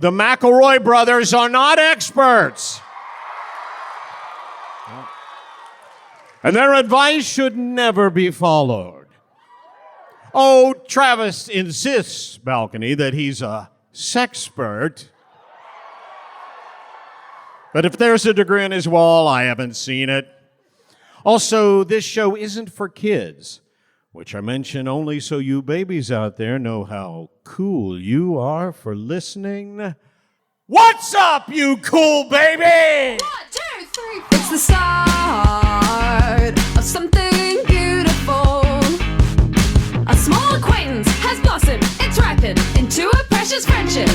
The McElroy brothers are not experts. And their advice should never be followed. Oh, Travis insists, Balcony, that he's a sexpert. But if there's a degree on his wall, I haven't seen it. Also, this show isn't for kids, which I mention only so you babies out there know how cool you are for listening. What's up, you cool baby? 1, 2, 3. It's the start of something beautiful. A small acquaintance has blossomed, it's ripened into a precious friendship.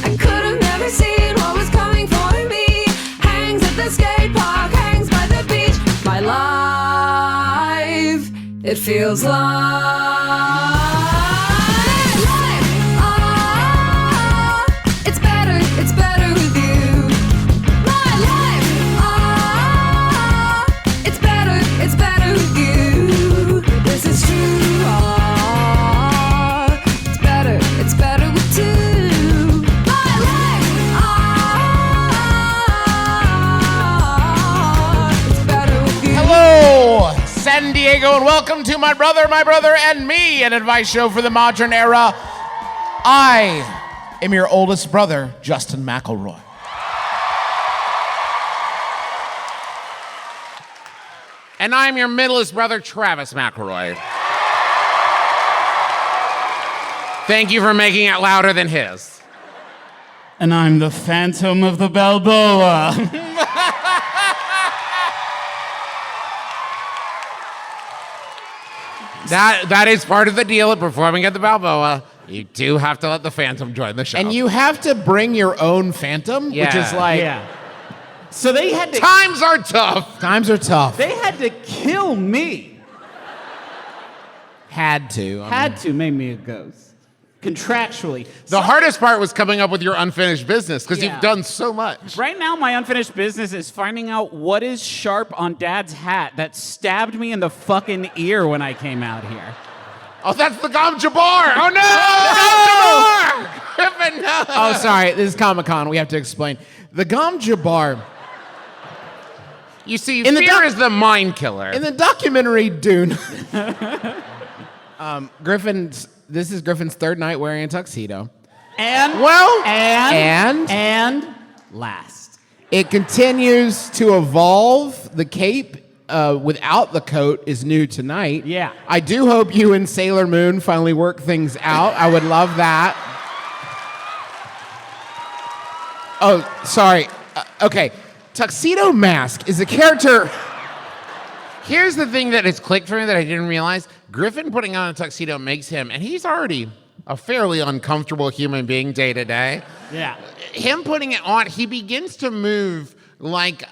I could have never seen what was coming for me. Hangs at the skate park, hangs by the beach. My life, it feels like it's better with you. My life, it's better with you. This is true, it's better with two. My life, it's better with you. Hello, San Diego, and welcome to My Brother, and Me, an advice show for the modern era. I am your oldest brother, Justin McElroy. And I'm your middleest brother, Travis McElroy. Thank you for making it louder than his. And I'm the Phantom of the Balboa. That is part of the deal of performing at the Balboa. You do have to let the Phantom join the show. And you have to bring your own Phantom, which Yeah. is like, So they had to. Times are tough. times are tough. They had to kill me. Had to. Had to make me a ghost. Contractually. The hardest part was coming up with your unfinished business because Yeah. you've done so much. Right now, my unfinished business is finding out what is sharp on Dad's hat that stabbed me in the fucking ear when I came out here. Oh, that's the Gom Jabbar. Oh, no! Gom Jabbar! Griffin, no! Oh, sorry. This is Comic-Con. We have to explain. The Gom Jabbar. You see, In the fear doc- is the mind killer. In the documentary Dune, this is Griffin's third night wearing a tuxedo. And Well, and last. it continues to evolve. The cape without the coat is new tonight. Yeah. I do hope you and Sailor Moon finally work things out. I would love that. Oh, sorry. Okay. Tuxedo Mask is a character. Here's the thing that has clicked for me that I didn't realize. Griffin putting on a tuxedo makes him, and he's already a fairly uncomfortable human being day to day. Yeah. Him putting it on, he begins to move like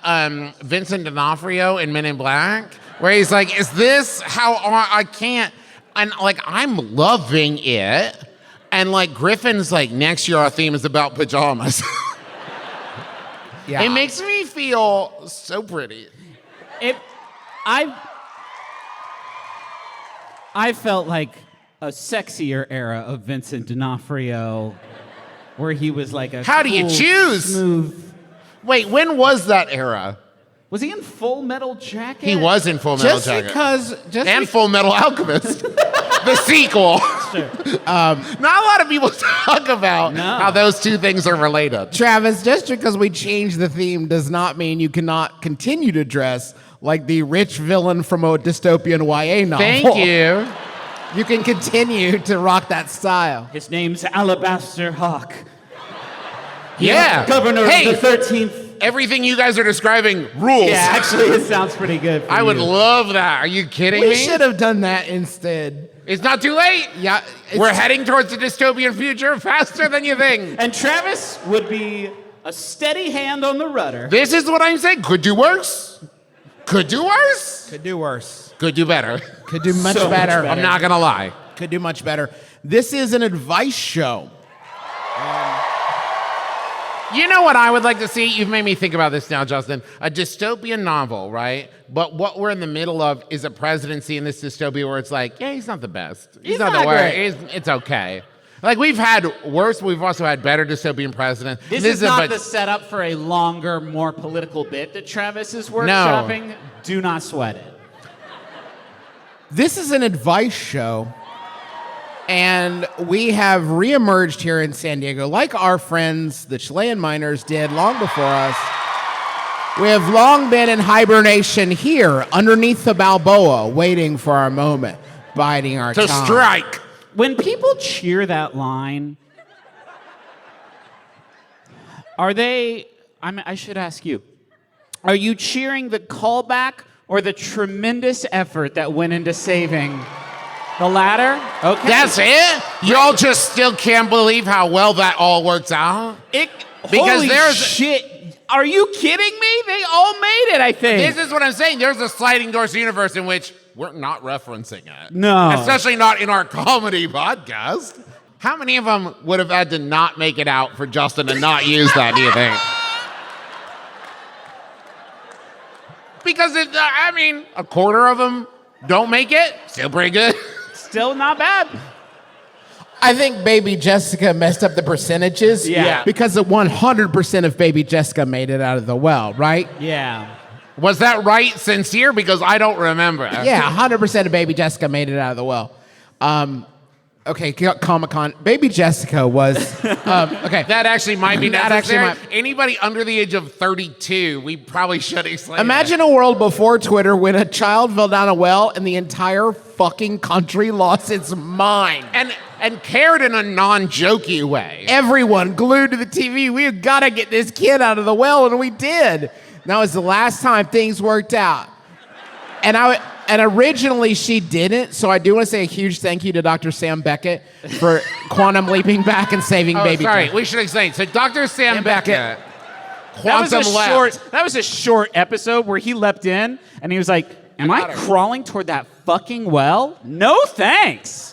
Vincent D'Onofrio in Men in Black, where he's like, is this how I can't? And like, I'm loving it. And like, Griffin's like, next year our theme is about pajamas. Yeah. It makes me feel so pretty. I felt like a sexier era of Vincent D'Onofrio, where he was like a. How do you cool, choose? Smooth. Wait, when was that era? Was he in Full Metal Jacket? He was in Full Metal Just Jacket. because. And Full Metal Alchemist. The sequel. Not a lot of people talk about how those two things are related. Travis, just because we changed the theme does not mean you cannot continue to dress like the rich villain from a dystopian YA novel. Thank you. You can continue to rock that style. His name's Alabaster Hawk. Yeah. Governor Hey, of the 13th. everything you guys are describing rules. Yeah, actually, it sounds pretty good. For I would you. love that. Are you kidding We me? should have done that instead. It's not too late. Yeah, We're heading towards the dystopian future faster than you think. And Travis would be a steady hand on the rudder. This is what I'm saying. Could do worse. Could do worse. Could do worse. Could do better. Could do much So much better. better. I'm not going to lie. Could do much better. This is an advice show. You know what I would like to see? You've made me think about this now, Justin. A dystopian novel, right? But what we're in the middle of is a presidency in this dystopia where it's like, yeah, he's not the best. He's not the not worst. great. It's okay. Like, we've had worse, we've also had better dystopian presidents. This is not the setup for a longer, more political bit that Travis is workshopping. Do not sweat it. This is an advice show, and we have reemerged here in San Diego, like our friends, the Chilean miners, did long before us. We have long been in hibernation here, underneath the Balboa, waiting for our moment, biding our time. To strike. When people cheer that line, are they, I should ask you, are you cheering the callback or the tremendous effort that went into saving the latter? Okay. That's it? Y'all just still can't believe how well that all works out? Holy shit. Are you kidding me? They all made it, I think. This is what I'm saying. There's a sliding doors universe in which we're not referencing it. No. Especially not in our comedy podcast. How many of them would have had to not make it out for Justin to not use that, do you think? Because, a quarter of them don't make it. Still pretty good. Still not bad. I think Baby Jessica messed up the percentages. Yeah. Because 100% of Baby Jessica made it out of the well, right? Yeah. Was that right, sincere? Because I don't remember. Yeah, 100% of Baby Jessica made it out of the well. Okay, Comic-Con. Baby Jessica was... okay. That actually might be That necessary. actually might- Anybody under the age of 32, we probably should explain Imagine a world before Twitter when a child fell down a well and the entire fucking country lost its mind. And cared in a non-jokey way. Everyone glued to the TV. We got to get this kid out of the well, and we did. That was the last time things worked out. And originally she didn't, so I do want to say a huge thank you to Dr. Sam Beckett for quantum leaping back and saving baby. Sorry, we should explain. So Dr. Sam Beckett, That quantum was a short episode where he leapt in and he was like, am I crawling toward that fucking well? No thanks.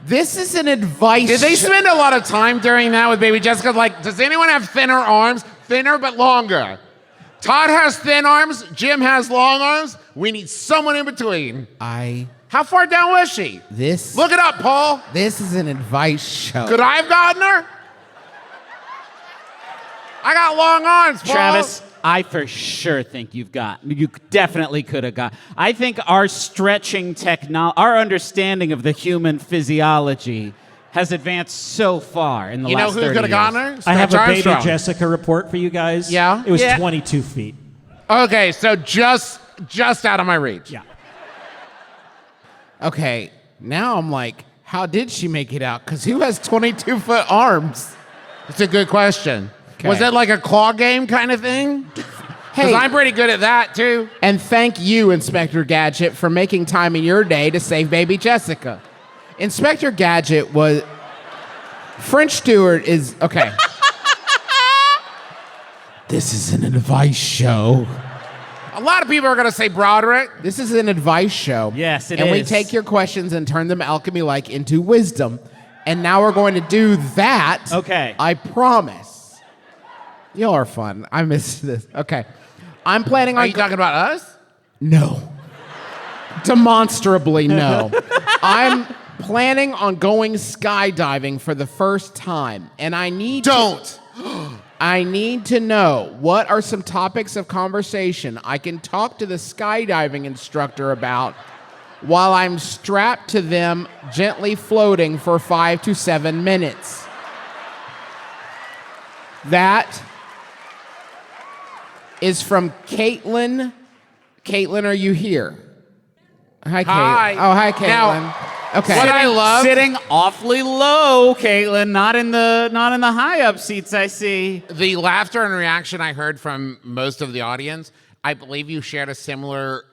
This is an advice. Did they spend a lot of time during that with Baby Jessica? Like, does anyone have thinner arms? Thinner but longer. Todd has thin arms. Jim has long arms. We need someone in between. How far down was she? Look it up, Paul. This is an advice show. Could I have gotten her? I got long arms, Paul. Travis, I for sure think you definitely could have got. I think our stretching our understanding of the human physiology has advanced so far in the last 30 years. You know who could have gotten her? I have a Stretch Baby Armstrong. Jessica report for you guys. Yeah? It was Yeah. 22 feet. Okay, so just out of my reach. Yeah. Okay, now I'm like, how did she make it out? Because who has 22-foot arms? That's a good question. Okay. Was that like a claw game kind of thing? Hey, Because I'm pretty good at that, too. and thank you, Inspector Gadget, for making time in your day to save Baby Jessica. Inspector Gadget was... French Stewart is... Okay. This is an advice show. A lot of people are going to say Broderick. This is an advice show. Yes, it and we is. take your questions and turn them alchemy-like into wisdom. And now we're going to do that. Okay. I promise. Y'all are fun. I missed this. Okay. I'm planning on... Are you talking about us? No. Demonstrably no. I'm planning on going skydiving for the first time, and I need I need to know what are some topics of conversation I can talk to the skydiving instructor about while I'm strapped to them gently floating for 5 to 7 minutes. That is from Caitlin. Caitlin, are you here? Hi, Hi. Caitlin. Oh, hi, Caitlin. Now, okay. what I love... Sitting awfully low, Caitlin, not in the high up seats I see. The laughter and reaction I heard from most of the audience, I believe you shared a similar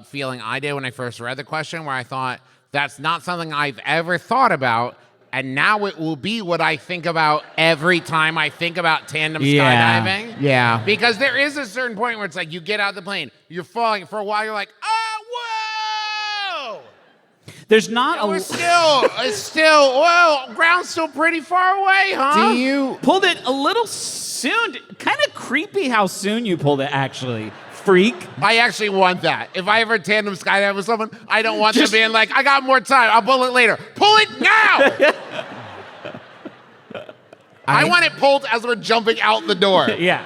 feeling I did when I first read the question, where I thought, that's not something I've ever thought about, and now it will be what I think about every time I think about tandem skydiving. Yeah. Because there is a certain point where it's like, you get out of the plane, you're falling, for a while you're like, oh, whoa! There's not Ground's still pretty far away, huh? Do you... pulled it a little soon. Kind of creepy how soon you pulled it, actually. freak. I actually want that. If I ever tandem skydive with someone, I don't want them being like, I got more time. I'll pull it later. Pull it now. I want it pulled as we're jumping out the door. Yeah.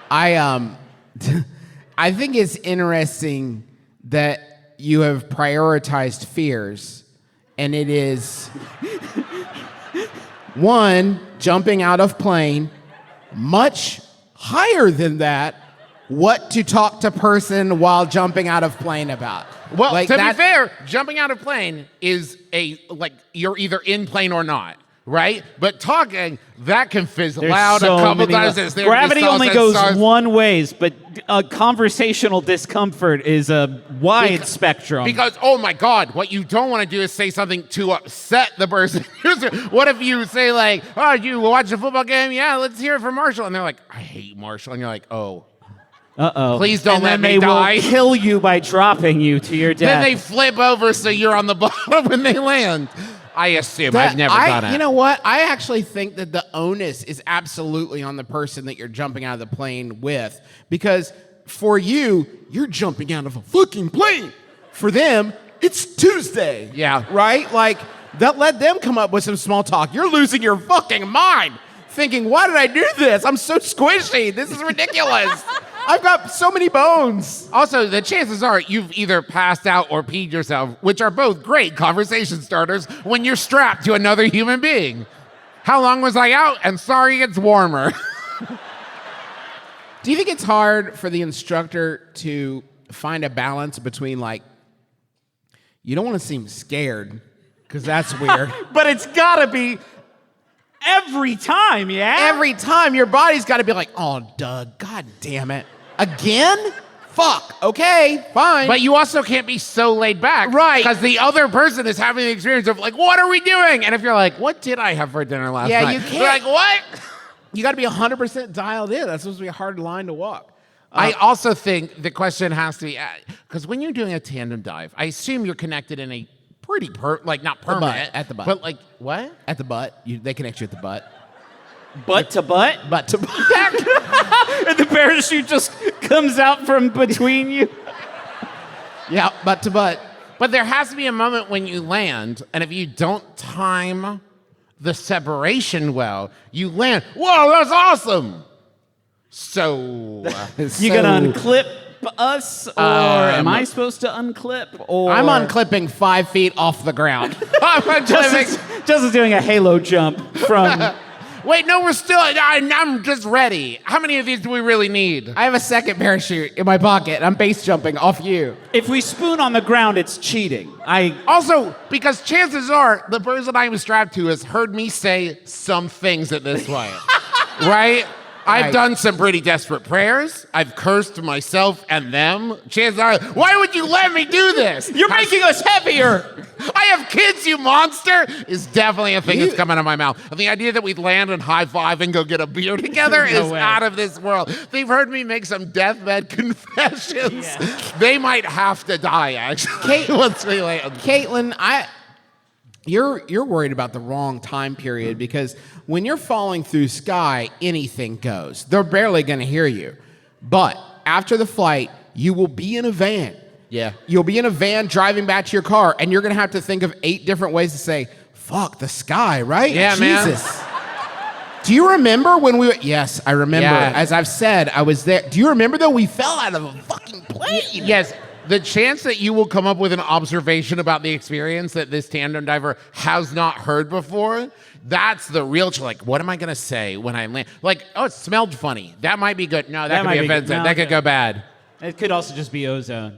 I think it's interesting that you have prioritized fears, and it is 1, jumping out of plane, much higher than that, what to talk to person while jumping out of plane about. Well, to be fair, jumping out of plane is you're either in plane or not. Right? But talking, that can fizzle out a couple times. Gravity only goes one ways, but conversational discomfort is a wide spectrum. Because, oh my God, what you don't want to do is say something to upset the person. What if you say like, oh, you watch a football game? Yeah, let's hear it from Marshall. And they're like, I hate Marshall. And you're like, oh. Uh-oh. Please don't let me die. Will kill you by dropping you to your death. Then they flip over so you're on the bottom when they land. I assume. I've never done it. You know what? I actually think that the onus is absolutely on the person that you're jumping out of the plane with. Because for you, you're jumping out of a fucking plane. For them, it's Tuesday. Yeah. Right? Like, let them come up with some small talk. You're losing your fucking mind. Thinking, why did I do this? I'm so squishy. This is ridiculous. I've got so many bones. Also, the chances are you've either passed out or peed yourself, which are both great conversation starters when you're strapped to another human being. How long was I out? And sorry, it's warmer. Do you think it's hard for the instructor to find a balance between, like, you don't want to seem scared, because that's weird. But it's got to be every time, yeah? Every time your body's got to be like, oh, Doug, God damn it. Again? Fuck. Okay, fine. But you also can't be so laid back. Right. Because the other person is having the experience of like, what are we doing? And if you're like, what did I have for dinner last night? Yeah, you can't. You're like, what? You got to be 100% dialed in. That's supposed to be a hard line to walk. I also think the question has to be, because when you're doing a tandem dive, I assume you're connected in a pretty, not permanent. At the butt. But like, what? At the butt. They connect you at the butt. Butt to butt? Butt to butt. And the parachute just comes out from between you? Yeah, butt to butt. But there has to be a moment when you land, and if you don't time the separation well, you land. Whoa, that's awesome! So You gonna unclip us, or am I supposed to unclip? Or I'm unclipping 5 feet off the ground. Justin's doing a halo jump from. Wait, no, we're still. I'm just ready. How many of these do we really need? I have a second parachute in my pocket. I'm base jumping off you. If we spoon on the ground, it's cheating. Also, because chances are the person I'm strapped to has heard me say some things at this point, right? I've done some pretty desperate prayers. I've cursed myself and them. Chances are, why would you let me do this? You're making us heavier. I have kids, you monster, is definitely a thing that's coming out of my mouth. And the idea that we'd land and high-five and go get a beer together is out of this world. They've heard me make some deathbed confessions. Yeah. They might have to die, actually. Once we land. Caitlin, you're worried about the wrong time period because when you're falling through sky, anything goes. They're barely going to hear you. But after the flight, you will be in a van. Yeah. You'll be in a van driving back to your car, and you're going to have to think of 8 different ways to say, fuck, the sky, right? Yeah, Jesus. man. Do you remember when we were... Yes, I remember. Yeah. As I've said, I was there. Do you remember, though, we fell out of a fucking plane? Yes. The chance that you will come up with an observation about the experience that this tandem diver has not heard before, that's the real like, what am I going to say when I land? Like, oh, it smelled funny. That might be good. No, that could be offensive. No, that could go bad. It could also just be ozone.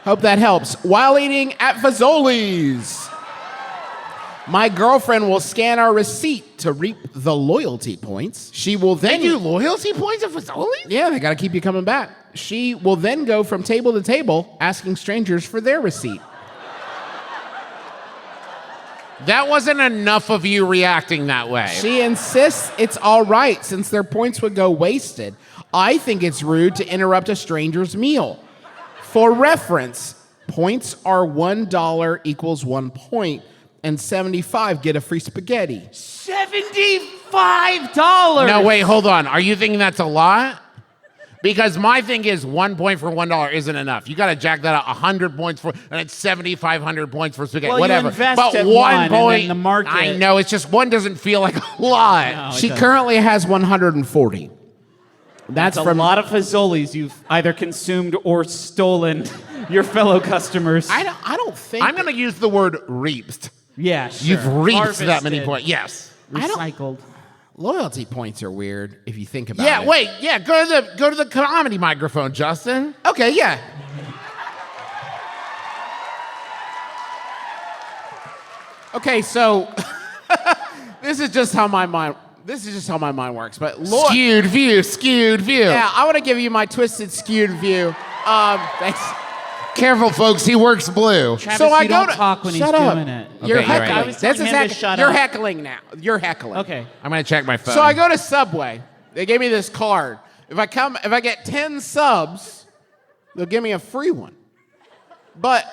Hope that helps. While eating at Fazoli's, my girlfriend will scan our receipt to reap the loyalty points. She will then... They do loyalty points at Fazoli's? Yeah, they got to keep you coming back. She will then go from table to table asking strangers for their receipt. That wasn't enough of you reacting that way. She insists it's all right since their points would go wasted. I think it's rude to interrupt a stranger's meal. For reference, points are $1 equals 1 point, and 75 get a free spaghetti. $75? No, wait, hold on. Are you thinking that's a lot? Because my thing is 1 point for $1 isn't enough. You got to jack that up 100 points for, and it's 7,500 points for spaghetti, Well, whatever. you invest but at 1 one, and point, then the market. I know, it's just one doesn't feel like a lot. No, She it doesn't. currently has 140. That's a from lot of fazoli's you've either consumed or stolen your fellow customers. I don't think I'm going to use the word reaped. Yeah, sure. You've reaped that many Harvested, points. Yes. Recycled. loyalty points are weird if you think about it. Yeah, wait. Yeah, go to the comedy microphone, Justin. Okay, yeah. Okay, so this is just how my mind works. But Skewed view. yeah, I want to give you my twisted, skewed view. Thanks. Careful, folks. He works blue. Travis, So I you go don't to talk when shut he's up. doing it. You're Okay, you're right. heckling. I was telling That's him to exactly. shut You're up. heckling now. You're heckling. Okay. I'm going to check my phone. So I go to Subway. They gave me this card. If I get 10 subs, they'll give me a free one. But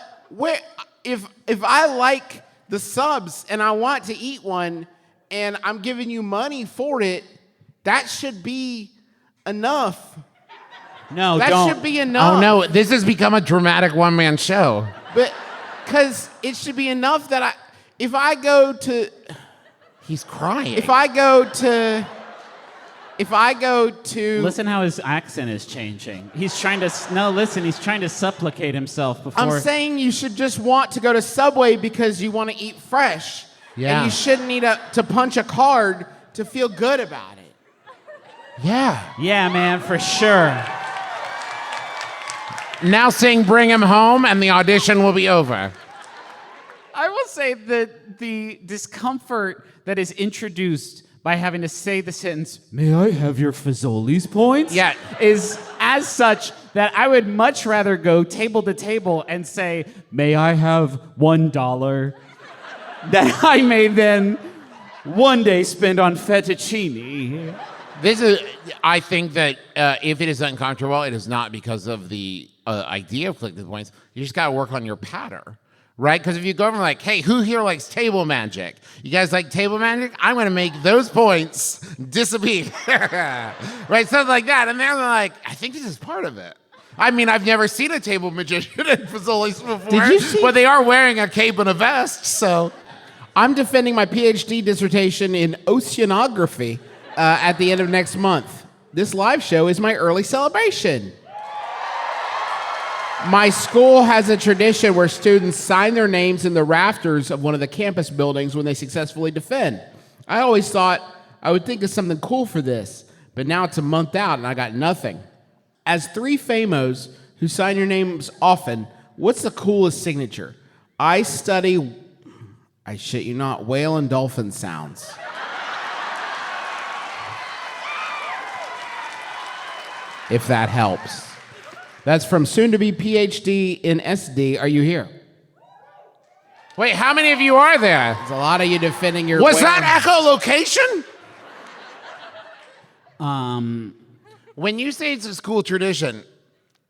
if I like the subs and I want to eat one and I'm giving you money for it, that should be enough. No, That don't. should be enough. Oh, no. This has become a dramatic one-man show. But because it should be enough that if I go to He's crying. If I go to Listen how his accent is changing. He's trying to he's trying to supplicate himself before. I'm saying you should just want to go to Subway because you want to eat fresh. Yeah. And you shouldn't need to punch a card to feel good about it. Yeah. Yeah, man, for sure. Now sing Bring Him Home, and the audition will be over. I will say that the discomfort that is introduced by having to say the sentence, "May I have your Fazoli's points?" Yeah. is as such that I would much rather go table to table and say, "May I have $1?" that I may then one day spend on fettuccine. I think that if it is uncomfortable, it is not because of the idea of collecting points. You just got to work on your pattern, right? Because if you go from like, hey, who here likes table magic? You guys like table magic? I'm going to make those points disappear, right? Something like that. And they're like, I think this is part of it. I mean, I've never seen a table magician in Fazoli's before. Did you see- But they are wearing a cape and a vest, so. I'm defending my PhD dissertation in oceanography at the end of next month. This live show is my early celebration. My school has a tradition where students sign their names in the rafters of one of the campus buildings when they successfully defend. I always thought I would think of something cool for this, but now it's a month out and I got nothing. As three famos who sign your names often, what's the coolest signature? I study, I shit you not, whale and dolphin sounds. If that helps. That's from soon-to-be PhD in SD. Are you here? Wait, how many of you are there? There's a lot of you defending your Was whale. that echolocation? When you say it's a school tradition,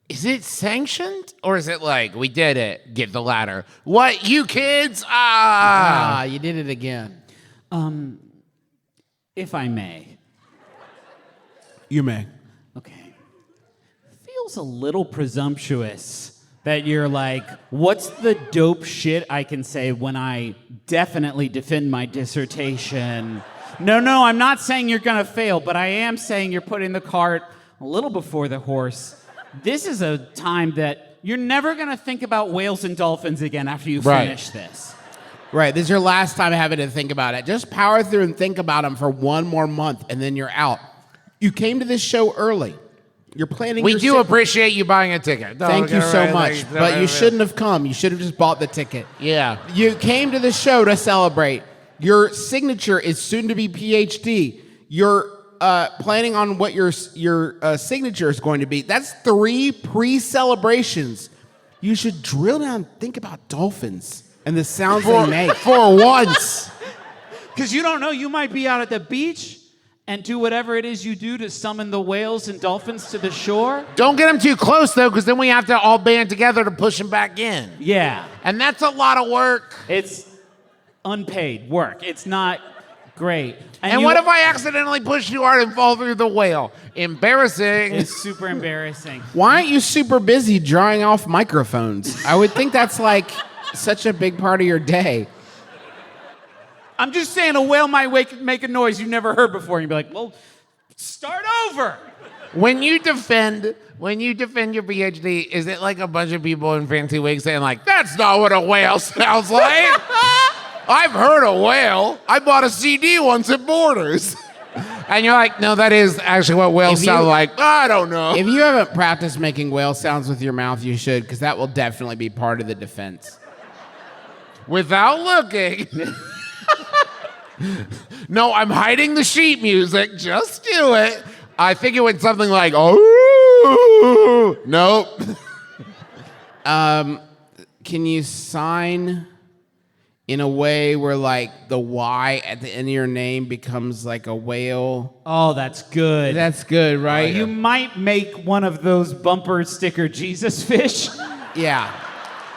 is it sanctioned? Or is it like, we did it, get the ladder? What, you kids? You did it again. If I may. You may. Okay. Feels a little presumptuous that you're like, what's the dope shit I can say when I definitely defend my dissertation? No, I'm not saying you're gonna fail, but I am saying you're putting the cart a little before the horse. This is a time that you're never gonna think about whales and dolphins again after you finish this. Right, this is your last time having to think about it. Just power through and think about them for one more month, and then you're out. You came to this show early. You're planning. We do appreciate you buying a ticket. Thank you so much, but you shouldn't have come. You should have just bought the ticket. Yeah. You came to the show to celebrate. Your signature is soon to be PhD. You're planning on what your signature is going to be. That's 3 pre-celebrations. You should drill down and think about dolphins and the sounds they make. For once. Because you don't know, you might be out at the beach and do whatever it is you do to summon the whales and dolphins to the shore. Don't get them too close, though, because then we have to all band together to push them back in. Yeah. And that's a lot of work. It's unpaid work. It's not Great. And what if I accidentally push too hard and fall through the whale? Embarrassing. It's super embarrassing. Why aren't you super busy drawing off microphones? I would think that's like such a big part of your day. I'm just saying a whale might make a noise you've never heard before. And you'd be like, well, start over. When you defend your PhD, is it like a bunch of people in fancy wigs saying like, that's not what a whale sounds like? I've heard a whale. I bought a CD once at Borders. And you're like, no, that is actually what whales sound like. I don't know. If you haven't practiced making whale sounds with your mouth, you should, because that will definitely be part of the defense. Without looking. No, I'm hiding the sheet music. Just do it. I think it went something like, oh, nope. Can you sign in a way where like the Y at the end of your name becomes like a whale? Oh, that's good. That's good, right? You might make one of those bumper sticker Jesus fish. Yeah.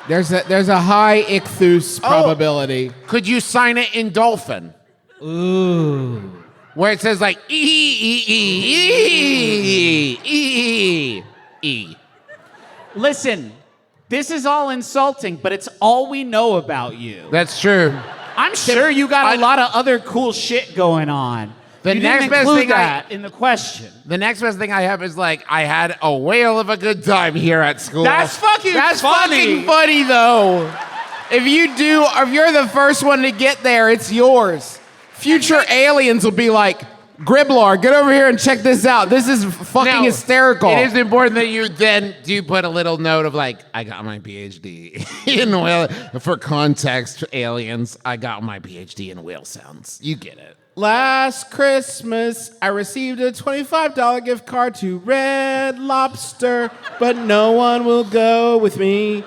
There's a high ichthus probability. Could you sign it in dolphin? Ooh. Where it says like E. Listen, this is all insulting, but it's all we know about you. That's true. I'm sure you got a lot of other cool shit going on. The You next didn't best include thing that in the question. The next best thing I have is like, I had a whale of a good time here at school. That's fucking funny. Funny though. If you're the first one to get there, it's yours. Future aliens will be like, Griblar, get over here and check this out. This is fucking hysterical. It is important that you then do put a little note of like, I got my PhD in whale. For context, aliens, I got my PhD in whale sounds. You get it. Last Christmas, I received a $25 gift card to Red Lobster, but no one will go with me.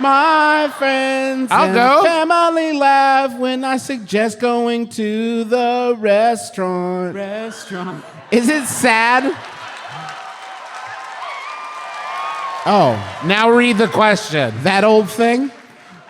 My friends I'll and go. family laugh when I suggest going to the restaurant. Is it sad? Oh, Now read the question. that old thing?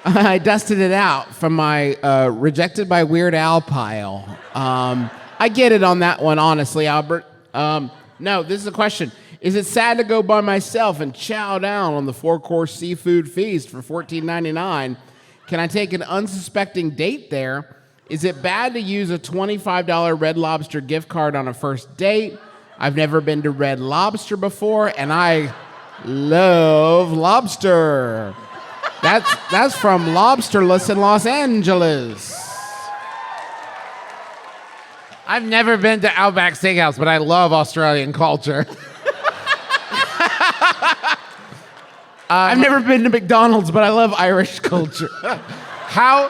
I dusted it out from my rejected by Weird Al pile. I get it on that one, honestly, Albert. No, this is a question. Is it sad to go by myself and chow down on the 4-course seafood feast for $14.99? Can I take an unsuspecting date there? Is it bad to use a $25 Red Lobster gift card on a first date? I've never been to Red Lobster before, and I love lobster. That's from Lobsterless in Los Angeles. I've never been to Outback Steakhouse, but I love Australian culture. I've never been to McDonald's, but I love Irish culture.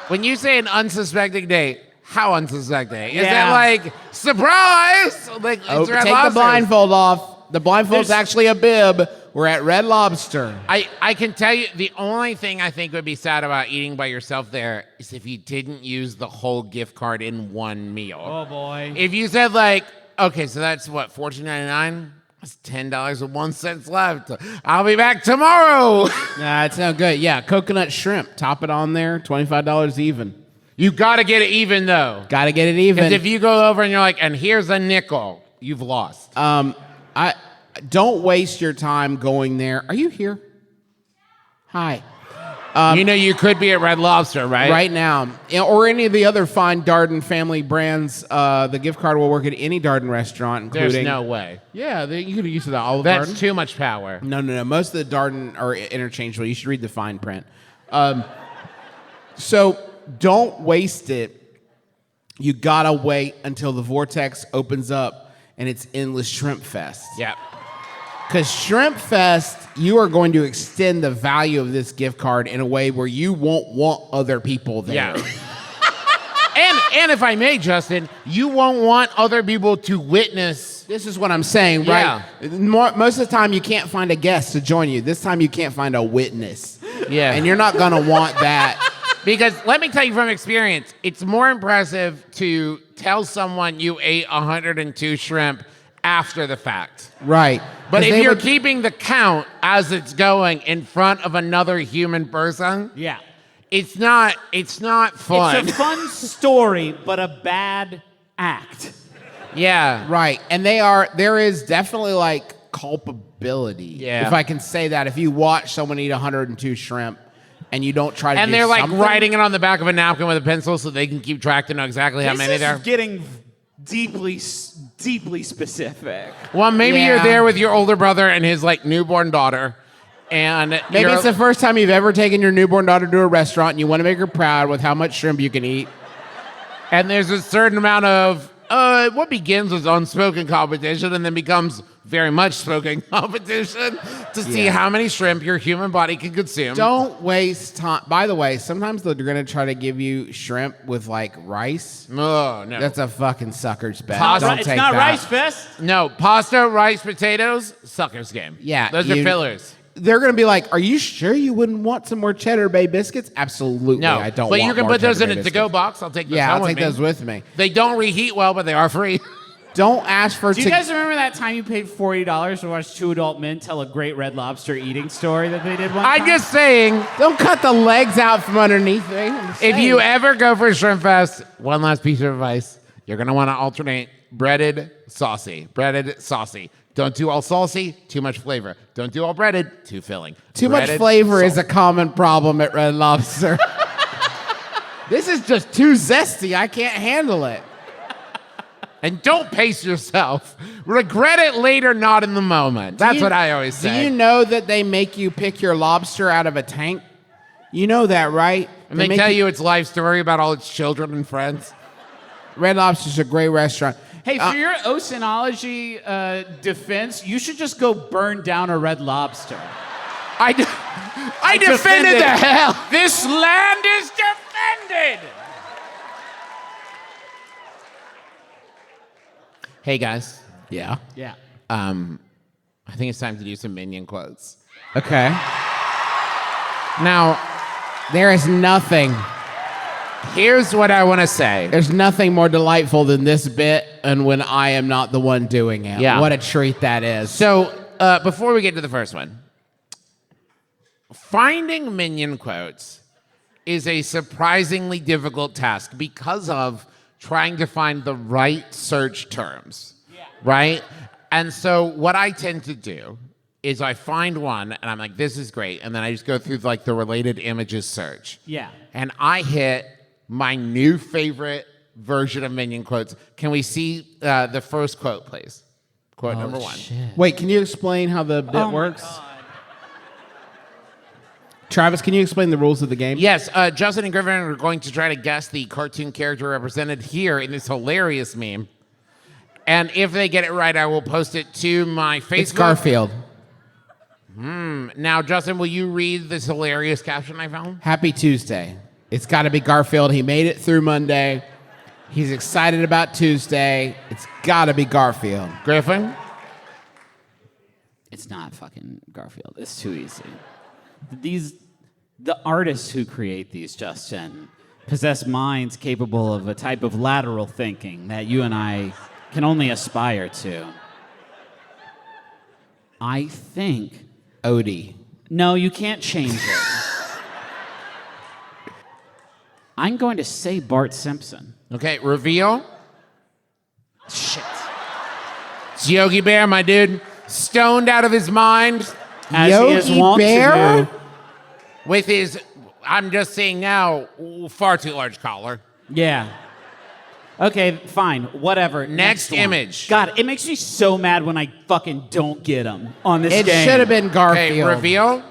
When you say an unsuspecting date, how unsuspecting? Is Yeah. it like, surprise? Like, it's Red Take Lobster. the blindfold off. The blindfold's actually a bib. We're at Red Lobster. I can tell you, the only thing I think would be sad about eating by yourself there is if you didn't use the whole gift card in one meal. Oh, boy. If you said like, okay, so that's what, $14.99? That's $10.01 left. I'll be back tomorrow. Nah, it's no good. Yeah, coconut shrimp. Top it on there. $25 even. You gotta get it even though. Gotta get it even. Because if you go over and you're like, and here's a nickel, you've lost. I don't waste your time going there. Are you here? Hi. You know you could be at Red Lobster, right? Right now. Or any of the other fine Darden family brands. The gift card will work at any Darden restaurant, including... There's no way. Yeah, you could use it at Olive That's Garden. too much power. No. Most of the Darden are interchangeable. You should read the fine print. So don't waste it. You gotta wait until the vortex opens up and it's endless Shrimp Fest. Yeah. Because Shrimp Fest, you are going to extend the value of this gift card in a way where you won't want other people there. Yeah. and if I may, Justin, you won't want other people to witness. This is what I'm saying, right? Most of the time, you can't find a guest to join you. This time, you can't find a witness. Yeah. And you're not going to want that. Because let me tell you from experience, it's more impressive to tell someone you ate 102 shrimp after the fact. Right. But if you're keeping the count as it's going in front of another human person, Yeah. it's not fun. It's a fun story, but a bad act. Yeah. Right. And there is definitely like culpability. Yeah. If I can say that. If you watch someone eat 102 shrimp and you don't try to And do they're like something- writing it on the back of a napkin with a pencil so they can keep track to know exactly how many there are. This is getting deeply specific. Well, maybe Yeah. you're there with your older brother and his like newborn daughter. And Maybe you're- it's the first time you've ever taken your newborn daughter to a restaurant and you want to make her proud with how much shrimp you can eat. and there's a certain amount of what begins as unspoken competition and then becomes very much spoken competition to see how many shrimp your human body can consume. Don't waste time. By the way, sometimes they're going to try to give you shrimp with like rice. Oh, no. That's a fucking sucker's bet. Pasta- Don't It's take not that. Rice Fest. No, pasta, rice, potatoes, sucker's game. Yeah, Those are you- fillers. They're going to be like, "Are you sure you wouldn't want some more Cheddar Bay biscuits?" Absolutely, No, I don't. but want you can more put those Cheddar in Bay a to-go biscuits. box. I'll take those Yeah, home I'll with take me. those with me. They don't reheat well, but they are free. Don't ask for. Do you guys remember that time you paid $40 to watch two adult men tell a great Red Lobster eating story that they did one time? I'm just saying, Don't cut the legs out from underneath me. I'm if saying. you ever go for Shrimp Fest, one last piece of advice, you're going to want to alternate breaded, saucy. Breaded, saucy. Don't do all saucy, too much flavor. Don't do all breaded, too filling. Too much Breaded, flavor is salty. a common problem at Red Lobster. This is just too zesty. I can't handle it. And don't pace yourself. Regret it later, not in the moment. That's what I always say. Do you know that they make you pick your lobster out of a tank? You know that, right? and they make tell you its life story about all its children and friends. Red Lobster's a great restaurant. Hey, for your oceanology defense, you should just go burn down a Red Lobster. I defended the hell. This land is defended. Hey, guys. Yeah. Yeah. I think it's time to do some Minion quotes. Okay. Now, There is nothing. here's what I want to say. There's nothing more delightful than this bit, and when I am not the one doing it. Yeah. What a treat that is. So, before we get to the first one, finding Minion quotes is a surprisingly difficult task because of trying to find the right search terms, right? And so what I tend to do is I find one and I'm like, this is great. And then I just go through like the related images search. Yeah. And I hit my new favorite version of Minion quotes. Can we see the first quote, please? Quote number one. Wait, can you explain how the bit works? Travis, can you explain the rules of the game? Yes, Justin and Griffin are going to try to guess the cartoon character represented here in this hilarious meme. And if they get it right, I will post it to my Facebook. It's Garfield. Now, Justin, will you read this hilarious caption I found? Happy Tuesday. It's got to be Garfield. He made it through Monday. He's excited about Tuesday. It's got to be Garfield. Griffin? It's not fucking Garfield. It's too easy. The artists who create these, Justin, possess minds capable of a type of lateral thinking that you and I can only aspire to. I think. Odie. No, you can't change it. I'm going to say Bart Simpson. Okay, reveal. Shit. It's Yogi Bear, my dude. Stoned out of his mind As he is Yogi wont to Bear? do. with his, I'm just seeing now, far too large collar. Yeah. Okay, fine. Whatever. Next one. image. God, it makes me so mad when I fucking don't get them on this It game. should have been Garfield. Okay, reveal.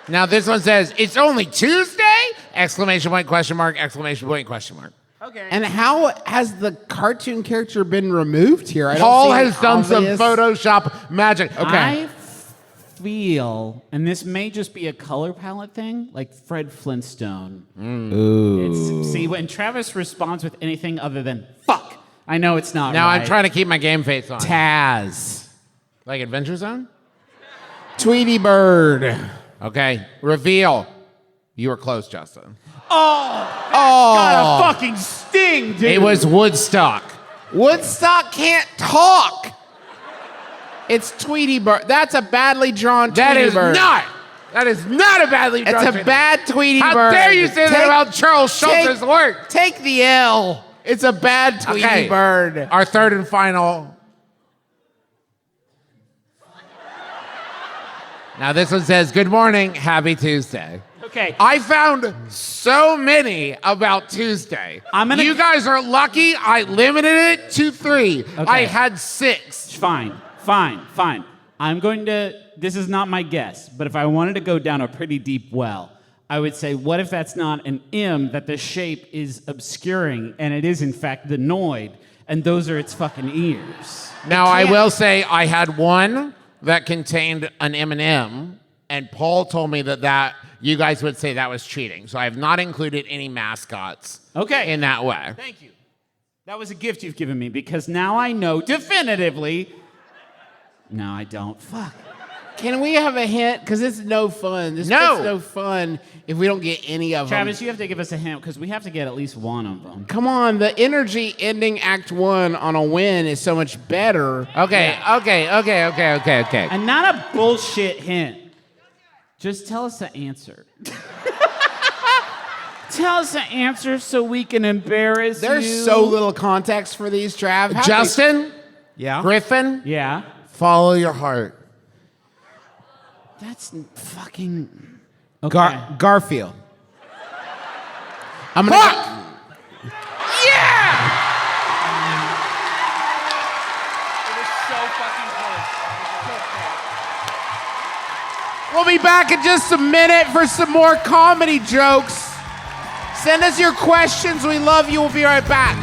Now this one says, it's only Tuesday? Exclamation point, question mark, exclamation point, question mark. Okay. And how has the cartoon character been removed here? I don't Paul see has done some obvious- Photoshop magic. Okay. I feel, and this may just be a color palette thing, like Fred Flintstone. Ooh. See, when Travis responds with anything other than fuck, I know it's not Now right. I'm trying to keep my game face on. Taz. Like Adventure Zone? Tweety Bird. Okay. Reveal. You were close, Justin. God, a fucking sting, dude. It was Woodstock. Woodstock can't talk. It's Tweety Bird. That's a badly drawn Tweety That is Bird. not That is not a badly drawn It's a Tweety. bad Tweety How bird. dare you say that about Charles Schultz's work? Take the L. It's a bad Tweety bird. Our third and final. Now this one says, "Good morning, happy Tuesday." Okay. I found so many about Tuesday. You guys are lucky. I limited it to 3. Okay. I had 6. Fine. I'm going to, this is not my guess, but if I wanted to go down a pretty deep well, I would say, what if that's not an M, that the shape is obscuring, and it is, in fact, the Noid, and those are its fucking ears? Now, I will say I had one that contained an M&M, and Paul told me that you guys would say that was cheating. So I have not included any mascots in that way. Thank you. That was a gift you've given me, because now I know definitively. No, I don't. Fuck. Can we have a hint? Because it's no fun. This is no fun if we don't get any of them. Travis, you have to give us a hint, because we have to get at least one of them. Come on, the energy ending Act 1 on a win is so much better. Okay. And not a bullshit hint. Just tell us the answer. Tell us the answer so we can embarrass There's you. so little context for these, Trav. How Justin? Yeah? Griffin? Yeah. Follow your heart. That's fucking... Okay. Garfield. I'm gonna... Yeah! It was so fucking close. We'll be back in just a minute for some more comedy jokes. Send us your questions. We love you. We'll be right back.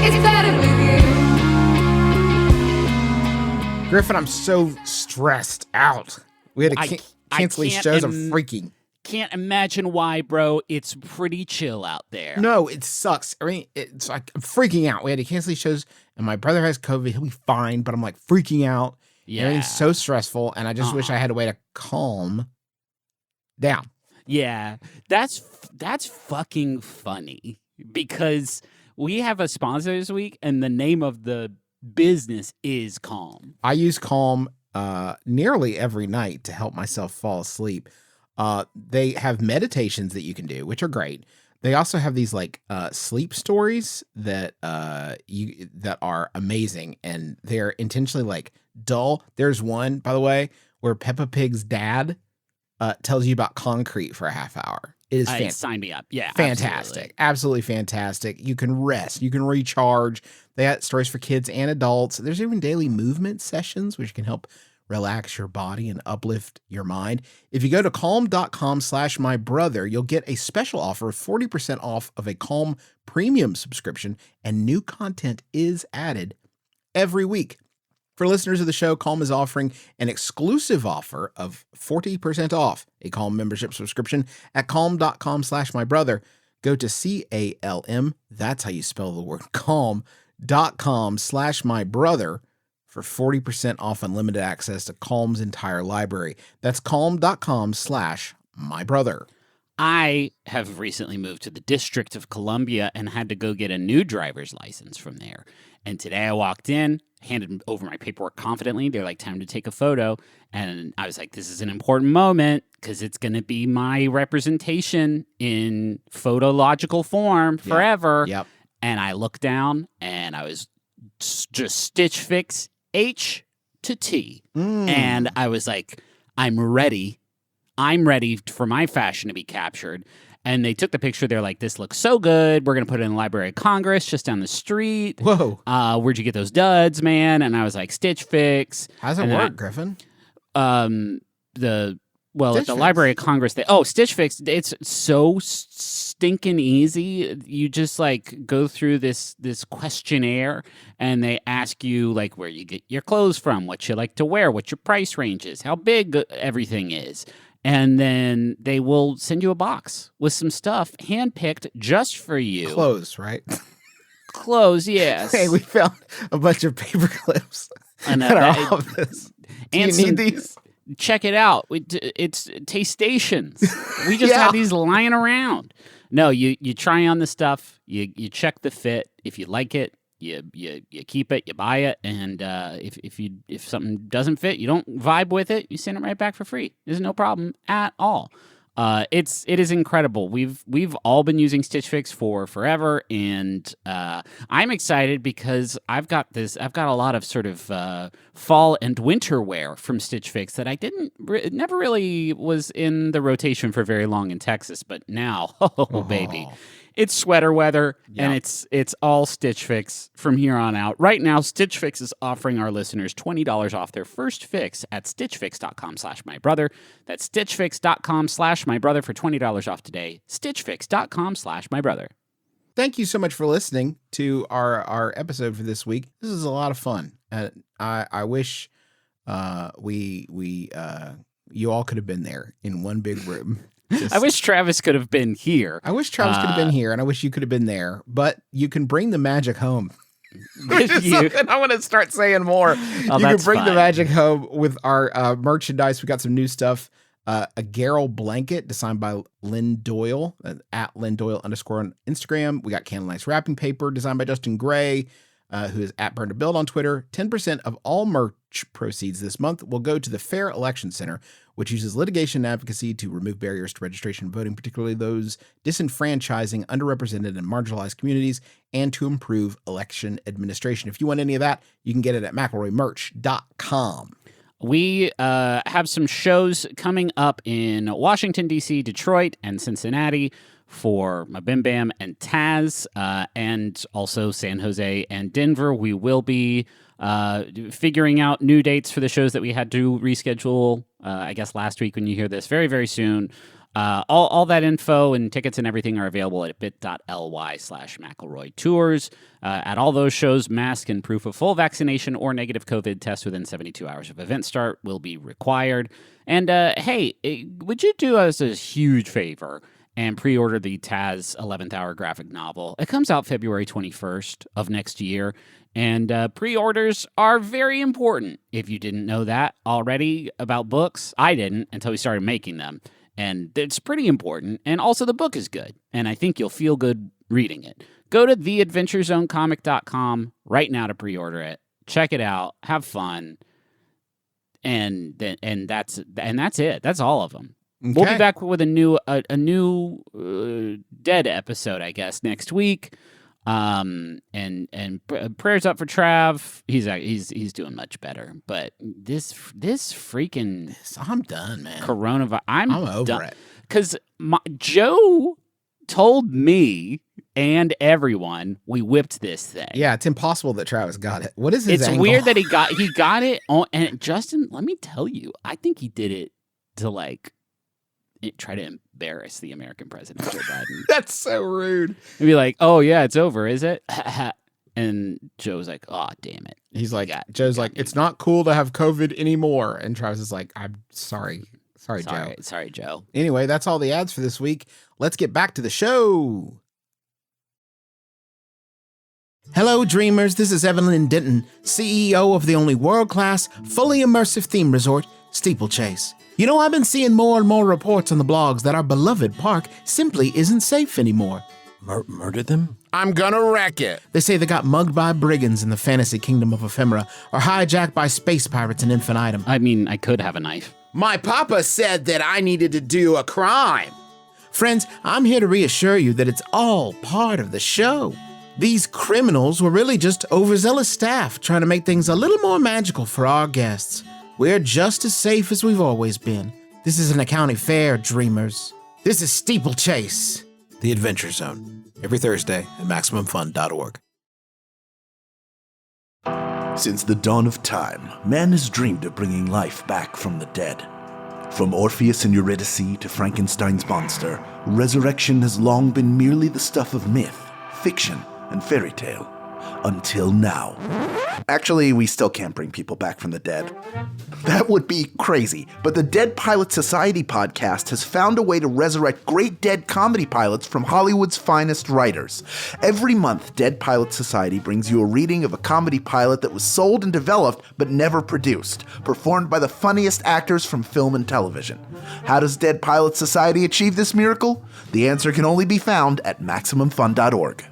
It's better with you. Griffin, I'm so stressed out. We had to cancel these shows. I'm freaking. Can't imagine why, bro. It's pretty chill out there. No, it sucks. I mean, it's like I'm freaking out. We had to cancel these shows, and my brother has COVID. He'll be fine, but I'm like freaking out. Yeah. Everything's so stressful, and I just wish I had a way to calm down. Yeah, that's fucking funny, because we have a sponsor this week, and the name of the business is Calm. I use Calm nearly every night to help myself fall asleep. They have meditations that you can do, which are great. They also have these like sleep stories that that are amazing, and they're intentionally like dull. There's one, by the way, where Peppa Pig's dad tells you about concrete for a half hour. It is fantastic. Sign me up. Yeah, fantastic. Absolutely fantastic. You can rest. You can recharge. They have stories for kids and adults. There's even daily movement sessions, which can help relax your body and uplift your mind. If you go to calm.com/mybrother, you'll get a special offer of 40% off of a Calm premium subscription, and new content is added every week. For listeners of the show, Calm is offering an exclusive offer of 40% off a Calm membership subscription at calm.com/mybrother. Go to CALM, that's how you spell the word calm.com/mybrother for 40% off unlimited access to Calm's entire library. That's calm.com/mybrother. I have recently moved to the District of Columbia and had to go get a new driver's license from there. And today I walked in, handed over my paperwork confidently. They're like, time to take a photo. And I was like, this is an important moment because it's going to be my representation in photological form forever. Yep. And I looked down and I was just Stitch Fix H to T. And I was like, I'm ready. I'm ready for my fashion to be captured. And they took the picture. They're like, this looks so good. We're going to put it in the Library of Congress just down the street. Whoa. Where'd you get those duds, man? And I was like, Stitch Fix. How's it work, Griffin? At the Library of Congress, Stitch Fix, it's so stinking easy. You just like go through this questionnaire and they ask you like where you get your clothes from, what you like to wear, what your price range is, how big everything is. And then they will send you a box with some stuff handpicked just for you. Clothes, right? Clothes, yes. Hey, we found a bunch of paper clips in our office. Do you need these? Check it out. It's taste stations. We just have these lying around. No, you try on the stuff. You check the fit. If you like it, you keep it, you buy it, and if something doesn't fit, you don't vibe with it, you send it right back for free. There's no problem at all. It is incredible. We've all been using Stitch Fix for forever, and I'm excited because I've got a lot of sort of fall and winter wear from Stitch Fix that I never really was in the rotation for very long in Texas, but now, baby. It's sweater weather, and it's all Stitch Fix from here on out. Right now, Stitch Fix is offering our listeners $20 off their first fix at stitchfix.com/mybrother. That's stitchfix.com/mybrother for $20 off today. stitchfix.com/mybrother. Thank you so much for listening to our episode for this week. This is a lot of fun. I wish you all could have been there in one big room. I wish Travis could have been here. I wish Travis could have been here, and I wish you could have been there. But you can bring the magic home. Which is something I want to start saying more. You can bring the magic home with our merchandise. We got some new stuff. A Garrel blanket designed by Lynn Doyle at Lynn Doyle _ on Instagram. We got Candlelights wrapping paper designed by Justin Gray, who is at Burn to Build on Twitter. 10% of all merch proceeds this month will go to the Fair Election Center, which uses litigation and advocacy to remove barriers to registration and voting, particularly those disenfranchising underrepresented and marginalized communities, and to improve election administration. If you want any of that, you can get it at McElroymerch.com. We have some shows coming up in Washington, D.C., Detroit, and Cincinnati for MBMBaM and Taz, and also San Jose and Denver. We will be figuring out new dates for the shows that we had to reschedule, I guess, last week when you hear this, very, very soon. All that info and tickets and everything are available at bit.ly/McElroy Tours. At all those shows, mask and proof of full vaccination or negative COVID test within 72 hours of event start will be required. And hey, would you do us a huge favor and pre-order the Taz 11th Hour graphic novel? It comes out February 21st of next year, and pre-orders are very important. If you didn't know that already about books, I didn't until we started making them. And it's pretty important. And also the book is good. And I think you'll feel good reading it. Go to theadventurezonecomic.com right now to pre-order it. Check it out. Have fun. And that's it. That's all of them. Okay. We'll be back with a new Dead episode, I guess, next week. And prayers up for Trav. He's doing much better. But this freaking I'm done, man. Coronavirus. I'm over it. Because Joe told me and everyone we whipped this thing. Yeah, it's impossible that Travis got it. What is his angle? It's weird that he got it on. And Justin, let me tell you, I think he did it to try to embarrass the American president, Joe Biden. That's so rude. And be like, oh, yeah, it's over, is it? And Joe's like, oh, damn it. Joe's like, it's not cool to have COVID anymore. And Travis is like, I'm sorry. Sorry, Joe. Sorry, Joe. Anyway, that's all the ads for this week. Let's get back to the show. Hello, dreamers. This is Evelyn Denton, CEO of the only world-class, fully immersive theme resort, Steeplechase. You know, I've been seeing more and more reports on the blogs that our beloved park simply isn't safe anymore. Murdered them? I'm gonna wreck it. They say they got mugged by brigands in the fantasy kingdom of ephemera, or hijacked by space pirates in infinitum. I mean, I could have a knife. My papa said that I needed to do a crime. Friends, I'm here to reassure you that it's all part of the show. These criminals were really just overzealous staff trying to make things a little more magical for our guests. We're just as safe as we've always been. This isn't a county fair, dreamers. This is Steeplechase, the Adventure Zone, every Thursday at MaximumFun.org. Since the dawn of time, man has dreamed of bringing life back from the dead. From Orpheus and Eurydice to Frankenstein's monster, resurrection has long been merely the stuff of myth, fiction, and fairy tale. Until now. Actually, we still can't bring people back from the dead. That would be crazy, but the Dead Pilot Society podcast has found a way to resurrect great dead comedy pilots from Hollywood's finest writers. Every month, Dead Pilot Society brings you a reading of a comedy pilot that was sold and developed but never produced, performed by the funniest actors from film and television. How does Dead Pilot Society achieve this miracle? The answer can only be found at MaximumFun.org.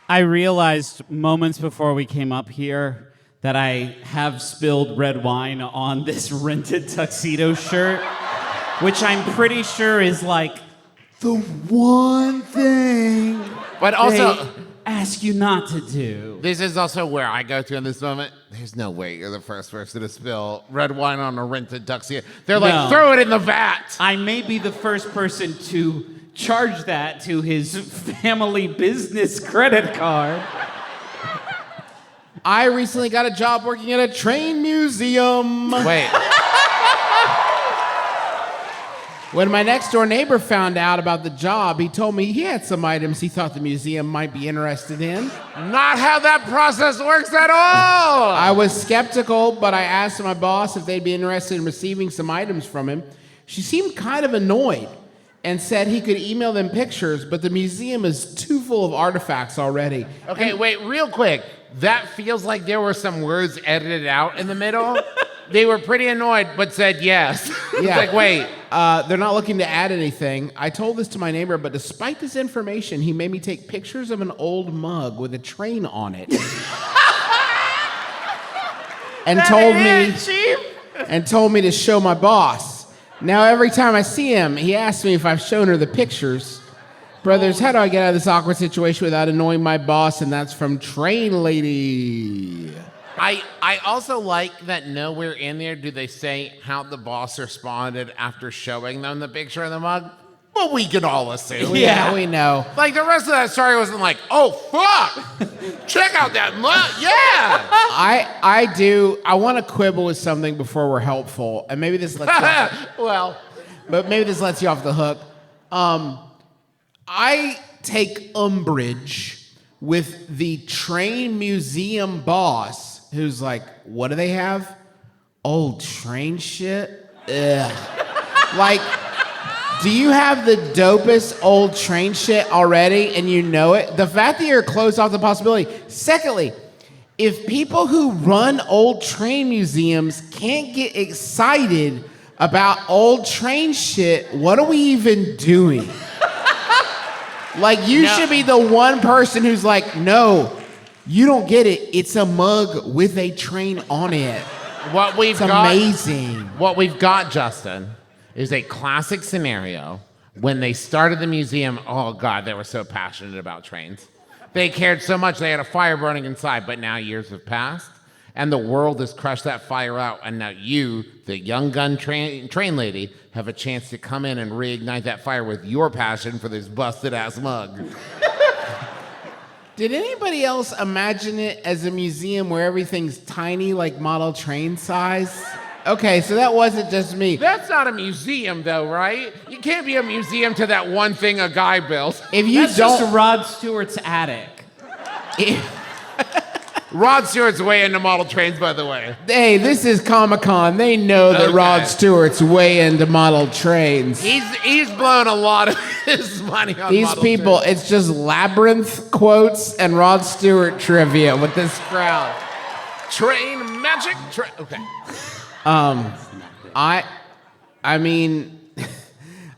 I realized moments before we came up here that I have spilled red wine on this rented tuxedo shirt, which I'm pretty sure is like the one thing But also, they ask you not to do. this is also where I go to in this moment. There's no way you're the first person to spill red wine on a rented tuxedo. They're like, No. throw it in the vat. I may be the first person to charge that to his family business credit card. I recently got a job working at a train museum. Wait. When my next door neighbor found out about the job, he told me he had some items he thought the museum might be interested in. Not how that process works at all. I was skeptical, but I asked my boss if they'd be interested in receiving some items from him. She seemed kind of annoyed and said he could email them pictures, but the museum is too full of artifacts already. Okay, wait, real quick. That feels like there were some words edited out in the middle. They were pretty annoyed, but said yes. It's Yeah. like, wait. They're not looking to add anything. I told this to my neighbor, but despite this information, he made me take pictures of an old mug with a train on it. and told me to show my boss. Now every time I see him, he asks me if I've shown her the pictures. Brothers, how do I get out of this awkward situation without annoying my boss? And that's from Train Lady. I also like that nowhere in there do they say how the boss responded after showing them the picture of the mug. Well, we can all assume. Yeah, we know. Like the rest of that story wasn't like, oh fuck, check out that mug. Yeah. I want to quibble with something before we're helpful, and maybe this lets you off the hook. I take umbrage with the train museum boss who's like, what do they have? Old train shit? Ugh. Like, do you have the dopest old train shit already and you know it? The fact that you're closed off the possibility. Secondly, if people who run old train museums can't get excited about old train shit, what are we even doing? Like, you should be the one person who's like, no, you don't get it. It's a mug with a train on it. It's amazing. What we've got, Justin, is a classic scenario. When they started the museum, oh God, they were so passionate about trains. They cared so much they had a fire burning inside, but now years have passed, and the world has crushed that fire out, and now you, the young gun train lady, have a chance to come in and reignite that fire with your passion for this busted-ass mug. Did anybody else imagine it as a museum where everything's tiny, like model train size? Okay, so that wasn't just me. That's not a museum, though, right? You can't be a museum to that one thing a guy built. If you That's just Rod Stewart's attic. Rod Stewart's way into model trains, by the way. Hey, this is Comic-Con. They know that Rod Stewart's way into model trains. He's blown a lot of his money on These model people, trains. it's just Labyrinth quotes and Rod Stewart trivia with this crowd. Train magic. Okay. I mean,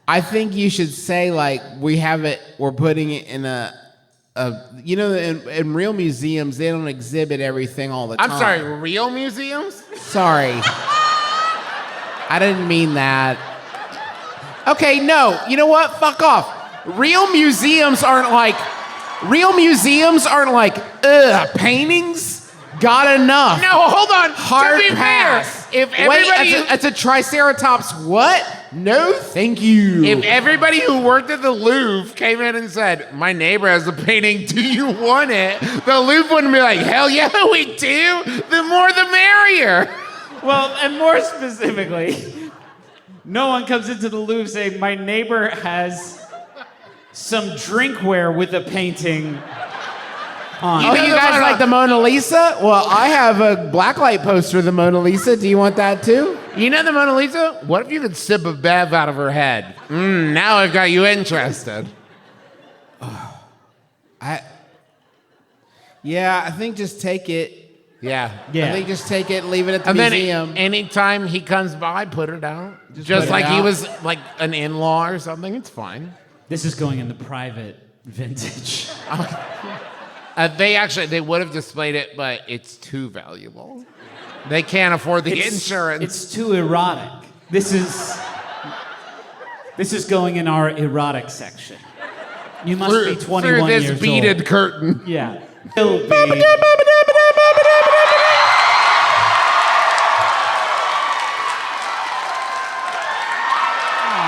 I think you should say, like, we're putting it in in real museums, they don't exhibit everything all the time. I'm sorry, real museums? Sorry. I didn't mean that. Okay, no. You know what? Fuck off. Real museums aren't like, paintings? Got enough. No, hold on. Hard to be pass. fair, if everybody... Wait, it's a Triceratops what? No, thank you. If everybody who worked at the Louvre came in and said, my neighbor has a painting, do you want it? The Louvre wouldn't be like, hell yeah, we do. The more the merrier. Well, and more specifically, no one comes into the Louvre saying, my neighbor has some drinkware with a painting on. Oh, you guys like the Mona Lisa? Well, I have a blacklight poster of the Mona Lisa. Do you want that too? You know the Mona Lisa? What if you could sip a bev out of her head? Now I've got you interested. I think just take it. Yeah. I think just take it, leave it at the And museum. then anytime he comes by, put it out. Just Just put it like he out. was like an in-law or something. It's fine. This is going in the private vintage. They would have displayed it, but it's too valuable. They can't afford the insurance. It's too erotic. This is going in our erotic section. You must be 21 through this years beaded old. curtain. Yeah. It'll be.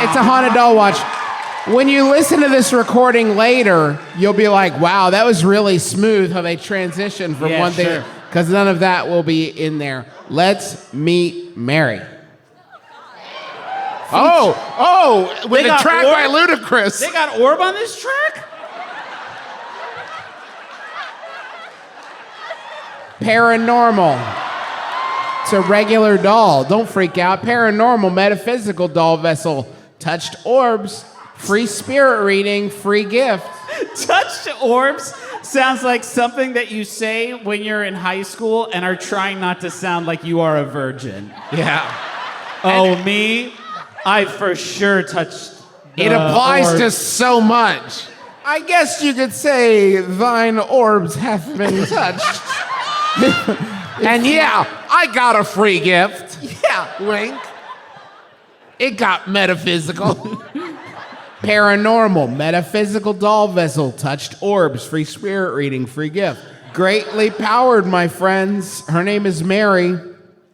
It's a haunted doll watch. When you listen to this recording later, you'll be like, wow, that was really smooth how they transitioned from one thing. Because none of that will be in there. Let's meet Mary. With a track by Ludacris. They got Orb on this track? Paranormal. It's a regular doll. Don't freak out. Paranormal, metaphysical doll vessel. Touched orbs. Free spirit reading. Free gift. Touched orbs sounds like something that you say when you're in high school and are trying not to sound like you are a virgin. Yeah. Oh, me? I for sure touched the It applies orb. to so much. I guess you could say thine orbs hath been touched. And yeah, I got a free gift. Yeah. Wink. It got metaphysical. Paranormal, metaphysical doll vessel, touched orbs, free spirit reading, free gift. Greatly powered, my friends. Her name is Mary.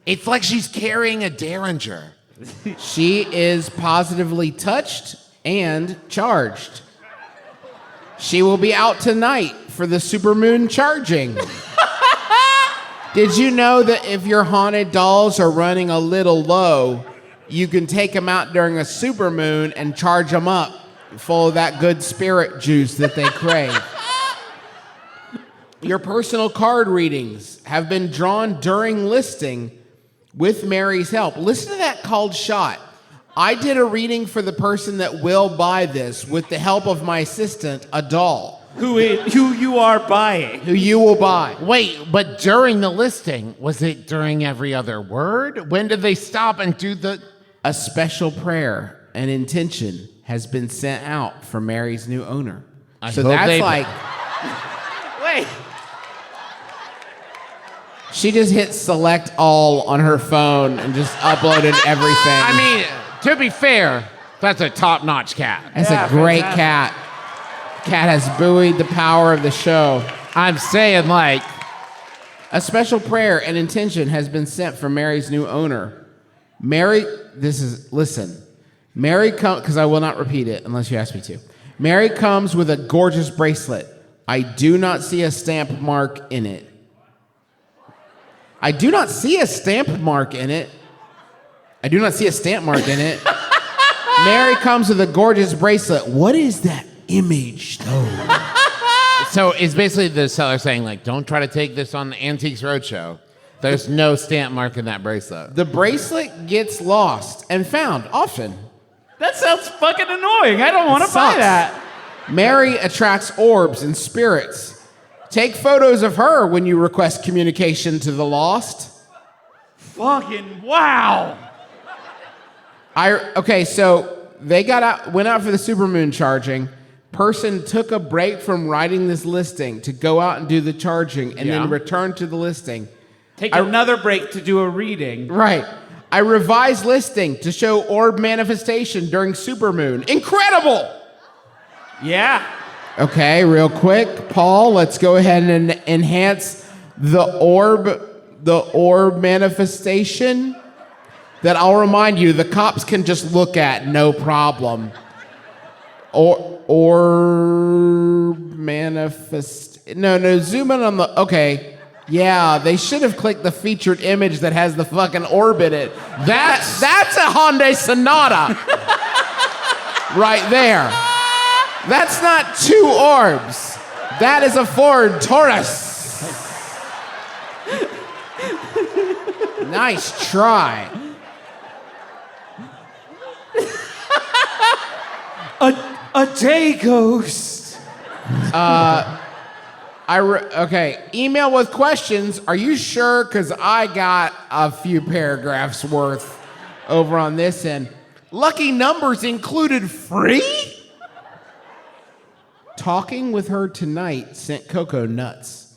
It's like she's carrying a Derringer. She is positively touched and charged. She will be out tonight for the supermoon charging. Did you know that if your haunted dolls are running a little low, you can take them out during a supermoon and charge them up full of that good spirit juice that they crave? Your personal card readings have been drawn during listing with Mary's help. Listen to that called shot. I did a reading for the person that will buy this with the help of my assistant, a doll. Who you are buying. Who you will buy. Wait, but during the listing, was it during every other word? When did they stop and do the... A special prayer and intention has been sent out for Mary's new owner. So hope that's they- like... Wait. She just hit select all on her phone and just uploaded everything. I mean, to be fair, that's a top-notch cat. That's a great cat. Cat has buoyed the power of the show. I'm saying, like... A special prayer and intention has been sent for Mary's new owner. Mary, listen. Mary comes, because I will not repeat it unless you ask me to. Mary comes with a gorgeous bracelet. I do not see a stamp mark in it. I do not see a stamp mark in it. I do not see a stamp mark in it. Mary comes with a gorgeous bracelet. What is that image, though? So it's basically the seller saying, like, don't try to take this on the Antiques Roadshow. There's no stamp mark in that bracelet. The bracelet gets lost and found often. That sounds fucking annoying. I don't want to buy Sucks. that. Mary attracts orbs and spirits. Take photos of her when you request communication to the lost. Fucking wow. Okay, so they went out for the supermoon charging. Person took a break from writing this listing to go out and do the charging and then return to the listing. Take another break to do a reading. Right. I revised listing to show orb manifestation during supermoon. Incredible! Yeah. Okay, real quick, Paul, let's go ahead and enhance the orb manifestation that I'll remind you the cops can just look at, no problem. Orb manifest. No, zoom in on the. Okay. Yeah, they should have clicked the featured image that has the fucking orb in it. That's a Hyundai Sonata. Right there. That's not two orbs. That is a Ford Taurus. Nice try. A day ghost. Okay, email with questions. Are you sure? Because I got a few paragraphs worth over on this end. Lucky numbers included free? talking with her tonight sent Coco nuts.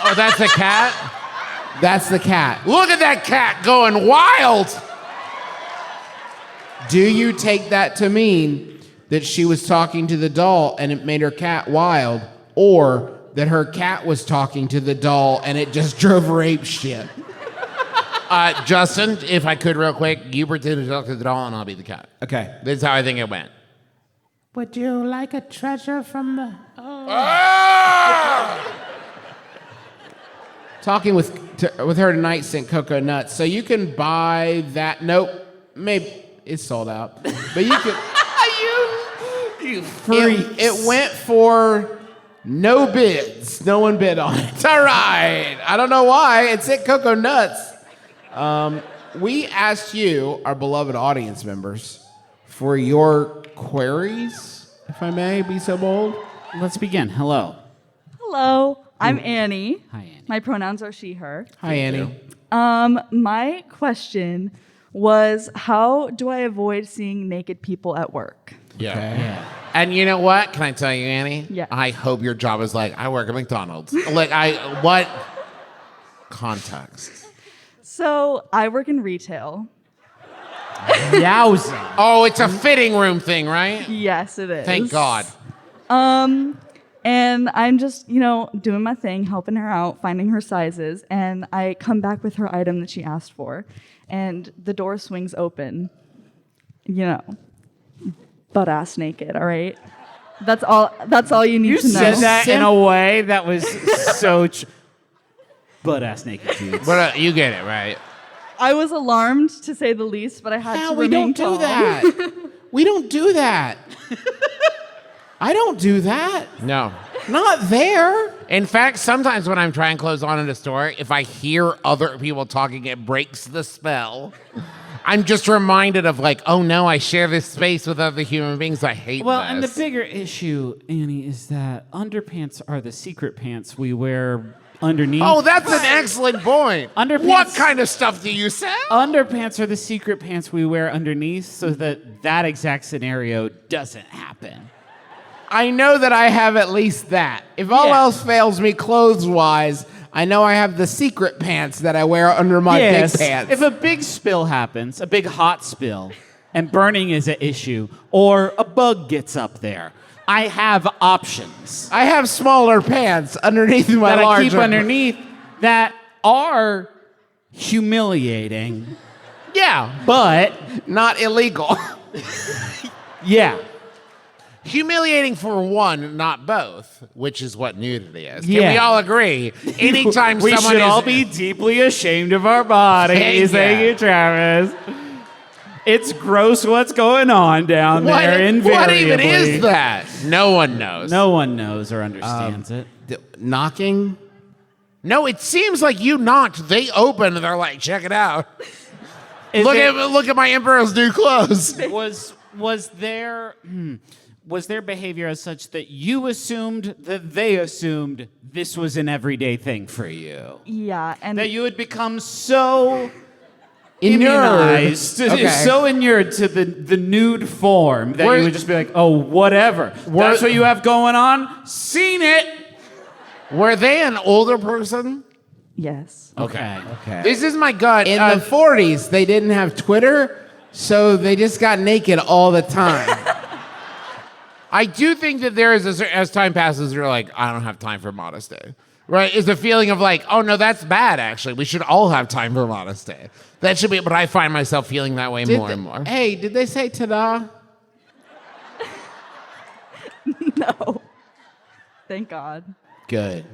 Oh, that's the cat? That's the cat. Look at that cat going wild. Do you take that to mean that she was talking to the doll and it made her cat wild, or that her cat was talking to the doll and it just drove her ape shit? Justin, if I could real quick, you pretend to talk to the doll and I'll be the cat. Okay. This is how I think it went. Would you like a treasure from the... Talking with her tonight sent Coco nuts. So you can buy that. Nope. Maybe it's sold out. But you can... You freaks. It went for no bids. No one bid on it. All right. I don't know why. It sent Coco nuts. We asked you, our beloved audience members, for your queries, if I may be so bold. Let's begin. Hello. Hello, I'm Annie. Hi, Annie. My pronouns are she, her. Hi, Annie. My question was, how do I avoid seeing naked people at work? Yeah. And you know what? Can I tell you, Annie? Yeah. I hope your job is like, I work at McDonald's. What context? So I work in retail. Yowza. Oh, it's a fitting room thing, right? Yes, it is. Thank God. And I'm just, doing my thing, helping her out, finding her sizes, and I come back with her item that she asked for, and the door swings open, butt ass naked. All right, that's all you need You to know. said that in a way that was so butt ass naked dudes. But you get it, right? I was alarmed, to say the least, but I had to We remain don't do calm. that. We don't do that. I don't do that. No. Not there. In fact, sometimes when I'm trying to close on in a store, if I hear other people talking, it breaks the spell. I'm just reminded of oh no, I share this space with other human beings. I hate Well, this. and the bigger issue, Annie, is that underpants are the secret pants we wear underneath. Oh, that's an excellent point. Underpants. What kind of stuff do you sell? Underpants are the secret pants we wear underneath so that exact scenario doesn't happen. I know that I have at least that. If all else fails me clothes-wise, I know I have the secret pants that I wear under my big pants. If a big spill happens, a big hot spill, and burning is an issue, or a bug gets up there, I have options I have smaller pants underneath my that I larger... keep underneath that are humiliating, Yeah, but not illegal. yeah. Humiliating for one, not both, which is what nudity is. Can Yeah. we all agree? Anytime We someone should is... all be deeply ashamed of our bodies. Thank you, Travis. It's gross what's going on down there, invariably. What even is that? No one knows. No one knows or understands it. Knocking? No, it seems like you knocked. They opened and they're like, check it out. Look at my Emperor's new clothes. Was their behavior as such that you assumed that they assumed this was an everyday thing for you? Yeah, and That you had become so Inured. immunized, Okay. so inured to the nude form that you would just be like, oh, whatever. That's what you have going on? Seen it. Were they an older person? yes. Okay. This is my gut. In the 40s, they didn't have Twitter, so they just got naked all the time. I do think that there is, as time passes, you're like, I don't have time for modesty. Right? Is the feeling of oh no, that's bad, actually. We should all have time for modesty. That should be, but I find myself feeling that way more and more. Hey, did they say ta-da? No. Thank God. Good.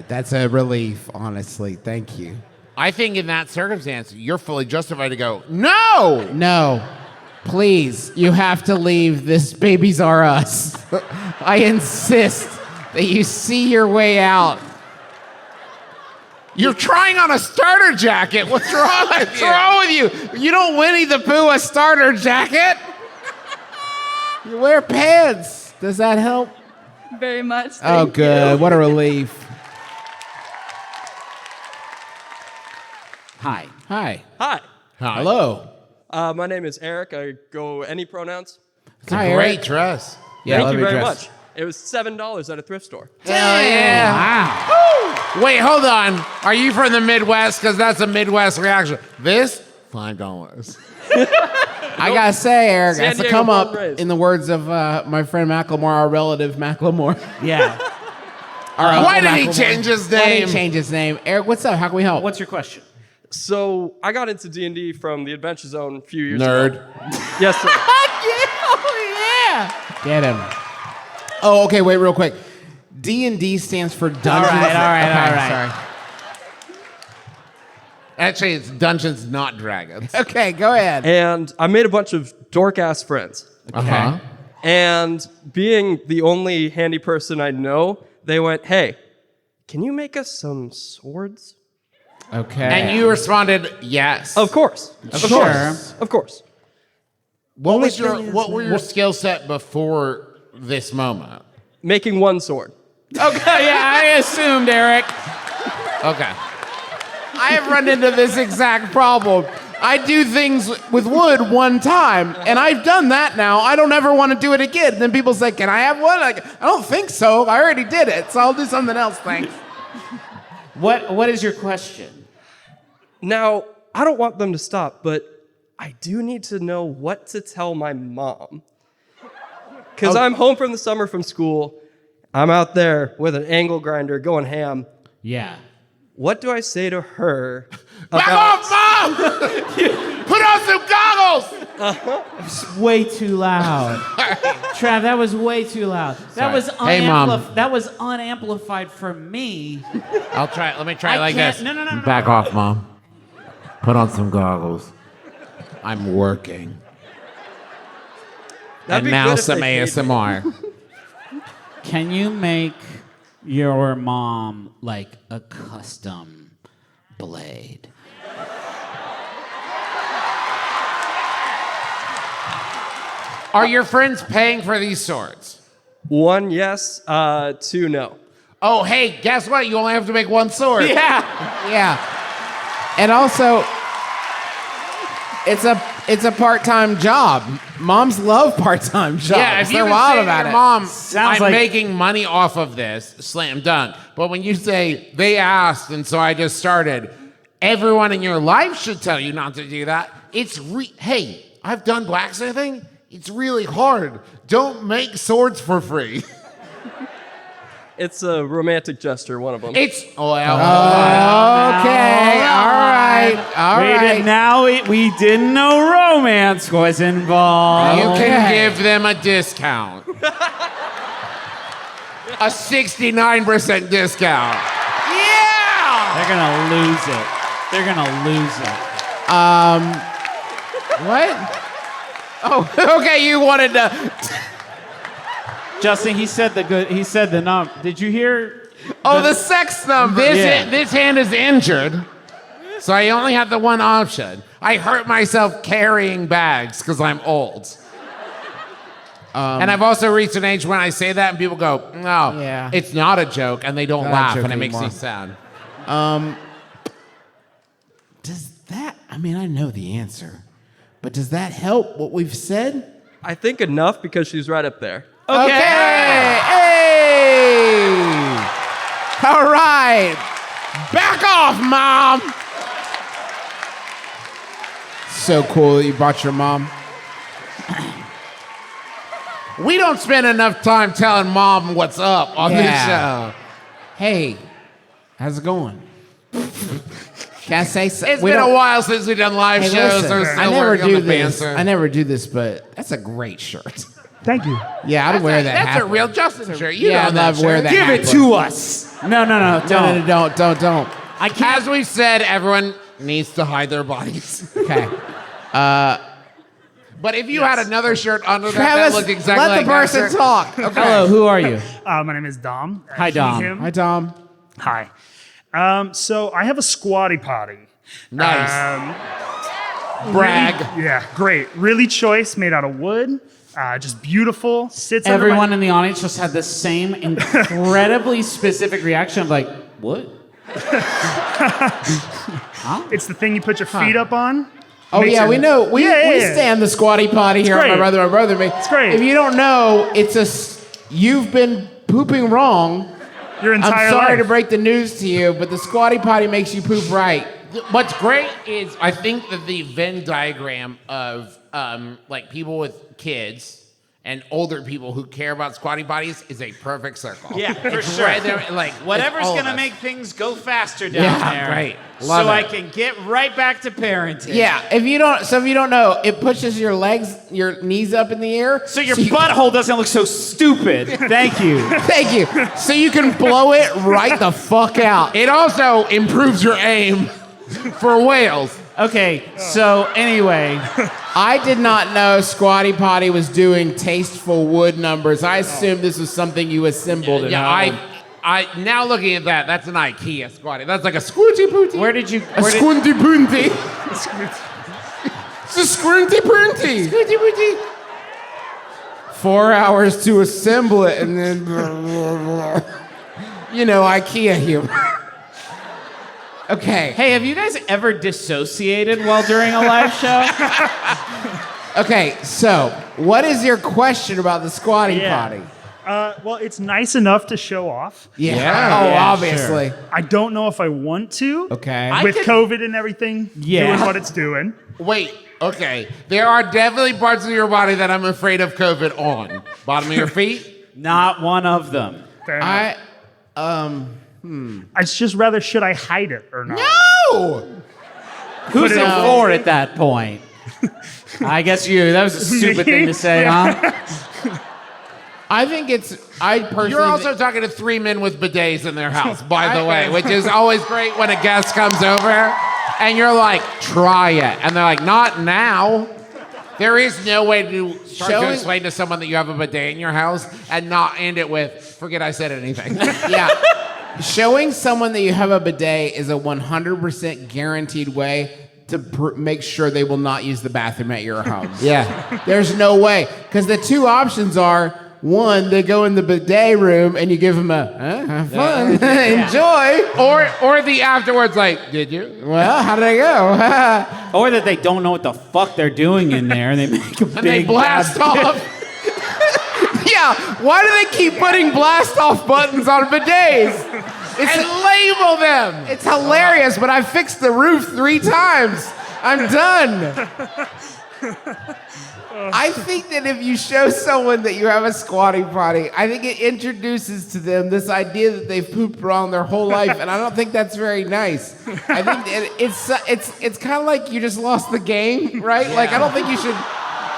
That's a relief, honestly. Thank you. I think in that circumstance, you're fully justified to go, no! No. Please, you have to leave. This Babies Are Us. I insist that you see your way out. You're trying on a starter jacket. What's wrong with What's you? wrong with you? You don't Winnie the Pooh a starter jacket. You wear pants. Does that help? Very much. Oh, Thank good. you. What a relief. Hi. Hi. Hi, Hello. my name is Eric. I go any pronouns. Hi, Great Eric. dress. Yeah, I Thank love you your very dress. much. It was $7 at a thrift store. Hell yeah. Wow. Wait, hold on. Are you from the Midwest? Because that's a Midwest reaction. This, $5. I gotta say, Eric, that's a Diego come up born and raised. in the words of my friend Macklemore, our relative Macklemore. Yeah. Why did he change his Why did name? he change his name? Eric, what's up? How can we help? What's your question? So I got into D&D from the Adventure Zone a few years Nerd. ago. Yes, sir. Get him. Oh, okay. Wait, real quick. D&D stands for Dungeons. All right. Sorry. Actually, it's Dungeons, not Dragons. Okay, go ahead. And I made a bunch of dork-ass friends. Uh-huh. And being the only handy person I know, they went, hey, can you make us some swords? Okay. And you responded, yes. Of course. Of course. Of course. What were your skill set before this moment? Making one sword. Okay, yeah, I assumed, Eric. Okay. I have run into this exact problem. I do things with wood one time, and I've done that now. I don't ever want to do it again. And then people say, can I have one? Like, I don't think so. I already did it, so I'll do something else, thanks. What is your question? Now, I don't want them to stop, but I do need to know what to tell my mom. Because I'm home from the summer from school. I'm out there with an angle grinder going ham. Yeah. What do I say to her Back off, Mom! Put on some goggles! Way too loud. Trav, that was way too loud. That was Hey, Mom. That was unamplified for me. I'll try it. Let me try it I like can't- this. No. Back off, Mom. Put on some goggles. I'm working. That'd be and now good if some they paid me. ASMR. Can you make your mom like a custom blade? Are your friends paying for these swords? 1, yes. 2, no. Oh, hey, guess what? You only have to make one sword. Yeah. And also, it's a part-time job. Moms love part-time jobs. Yeah, if you They're can wild say to about your it. mom, Sounds I'm like- making money off of this, slam dunk. But when you say, they asked, and so I just started, everyone in your life should tell you not to do that. Hey, I've done blacksmithing. It's really hard. Don't make swords for free. It's a romantic gesture, one of them. Okay, all right. We didn't know romance was involved. You can give them a discount. A 69% discount. Yeah! They're gonna lose it. They're gonna lose it. What? Oh, okay, you wanted to... Justin, he said the number. Did you hear? Oh, the sex number. This hand is injured, so I only have the one option. I hurt myself carrying bags because I'm old. And I've also reached an age when I say that and people go, no, Yeah. it's not a joke, and they don't Not a laugh, joke and it makes me anymore. sad. Does that... I mean, I know the answer. But does that help what we've said? I think enough because she's right up there. Okay. Hey! All right. Back off, Mom! So cool that you brought your mom. We don't spend enough time telling Mom what's up on this show. Hey, how's it going? Can I say something? It's been a while since we've done live Hey, shows. listen, We're still I never working on do the this. banter. I never do this, but that's a great shirt. Thank you. Yeah, I'd wear that. That's hat. a real Justin shirt. You Yeah, know I'd that love to wear shirt. that. Give hat, it but- to us. No, Don't. I can't. As we've said, everyone needs to hide their bodies. Okay. But if you had another shirt under that Travis, looked exactly let like the person that shirt, talk. Okay. Hello, who are you? My name is Dom. Hi, Dom. Him. Hi, Tom. Hi. So I have a squatty potty. nice. Brag. Yeah, great. Really choice, made out of wood. Just beautiful. Sits under my- Everyone in the audience just had the same incredibly specific reaction of like, what? It's the thing you put your feet up on. Oh Makes yeah, it- we know. We Yeah. stand the squatty potty here. great. My brother and my brother. It's great. If you don't know, it's a You've been pooping wrong. Your entire I'm sorry life. to break the news to you, but the squatty potty makes you poop right. What's great is I think that the Venn diagram of like people with kids and older people who care about squatty potties is a perfect circle. Yeah, for It's sure. Right there, like Whatever's all of gonna us. make things go faster down Yeah, there. right. So Love I it. can get right back to parenting. Yeah, if you don't know, it pushes your knees up in the air. So your butthole doesn't look so stupid. Thank you. Thank you. So you can blow it right the fuck out. It also improves your aim for whales. Okay, so anyway, I did not know Squatty Potty was doing tasteful wood numbers. I assumed this was something you assembled at Yeah, home. I now looking at that, that's an IKEA squatty. That's like a squooty pooty. where did you? A squinty poonty. It's a squinty poonty. Squooty pooty. 4 hours to assemble it, and then IKEA humor. Okay. Hey, have you guys ever dissociated while during a live show? Okay. So, what is your question about the Squatty Potty? Well, it's nice enough to show off. Yeah. Obviously. I don't know if I want to. Okay. With COVID and everything doing what it's doing. Wait, okay. There are definitely parts of your body that I'm afraid of COVID on. Bottom of your feet? Not one of them. Fair enough. It's just rather should I hide it or not? No. Who's it in on. for at that point? I guess you. That was a stupid thing to say, huh? I personally. You're also talking to 3 men with bidets in their house, by the way, which is always great when a guest comes over and you're like, try it. And they're like, not now. There is no way to start to explain to someone that you have a bidet in your house and not end it with, forget I said anything. Yeah. Showing someone that you have a bidet is a 100% guaranteed way to make sure they will not use the bathroom at your home. Yeah. There's no way. Because the two options are, one, they go in the bidet room and you give them have fun, enjoy. Or the afterwards, like, did you? Well, how did I go? Or that they don't know what the fuck they're doing in there and they make a big And they blast off. Yeah, why do they keep putting blast off buttons on bidets? And label them. It's hilarious, but I fixed the roof 3 times. I'm done. I think that if you show someone that you have a squatty potty, I think it introduces to them this idea that they've pooped wrong their whole life, and I don't think that's very nice. I think it's kind of like you just lost the game, right? Like I don't think you should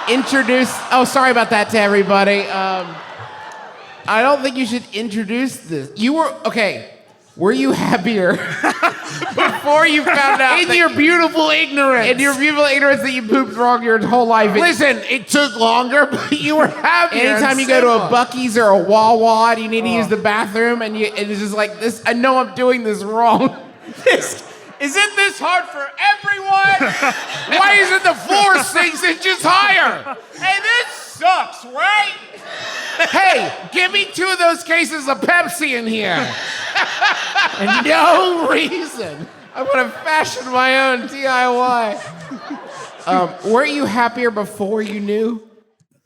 introduce. Oh, sorry about that to everybody. I don't think you should introduce this. Were you happier before you found out In your beautiful ignorance. in your beautiful ignorance that you pooped wrong your whole life? Listen, it took longer, but you were happier. Anytime you go to a Buc-ee's or a Wawa and you need to use the bathroom and it's just like this, I know I'm doing this wrong. Isn't this hard for everyone? Why isn't the floor 6 inches higher? Hey, this sucks, right? Hey, give me 2 of those cases of Pepsi in here. And no reason. I'm gonna fashion my own DIY. Were you happier before you knew?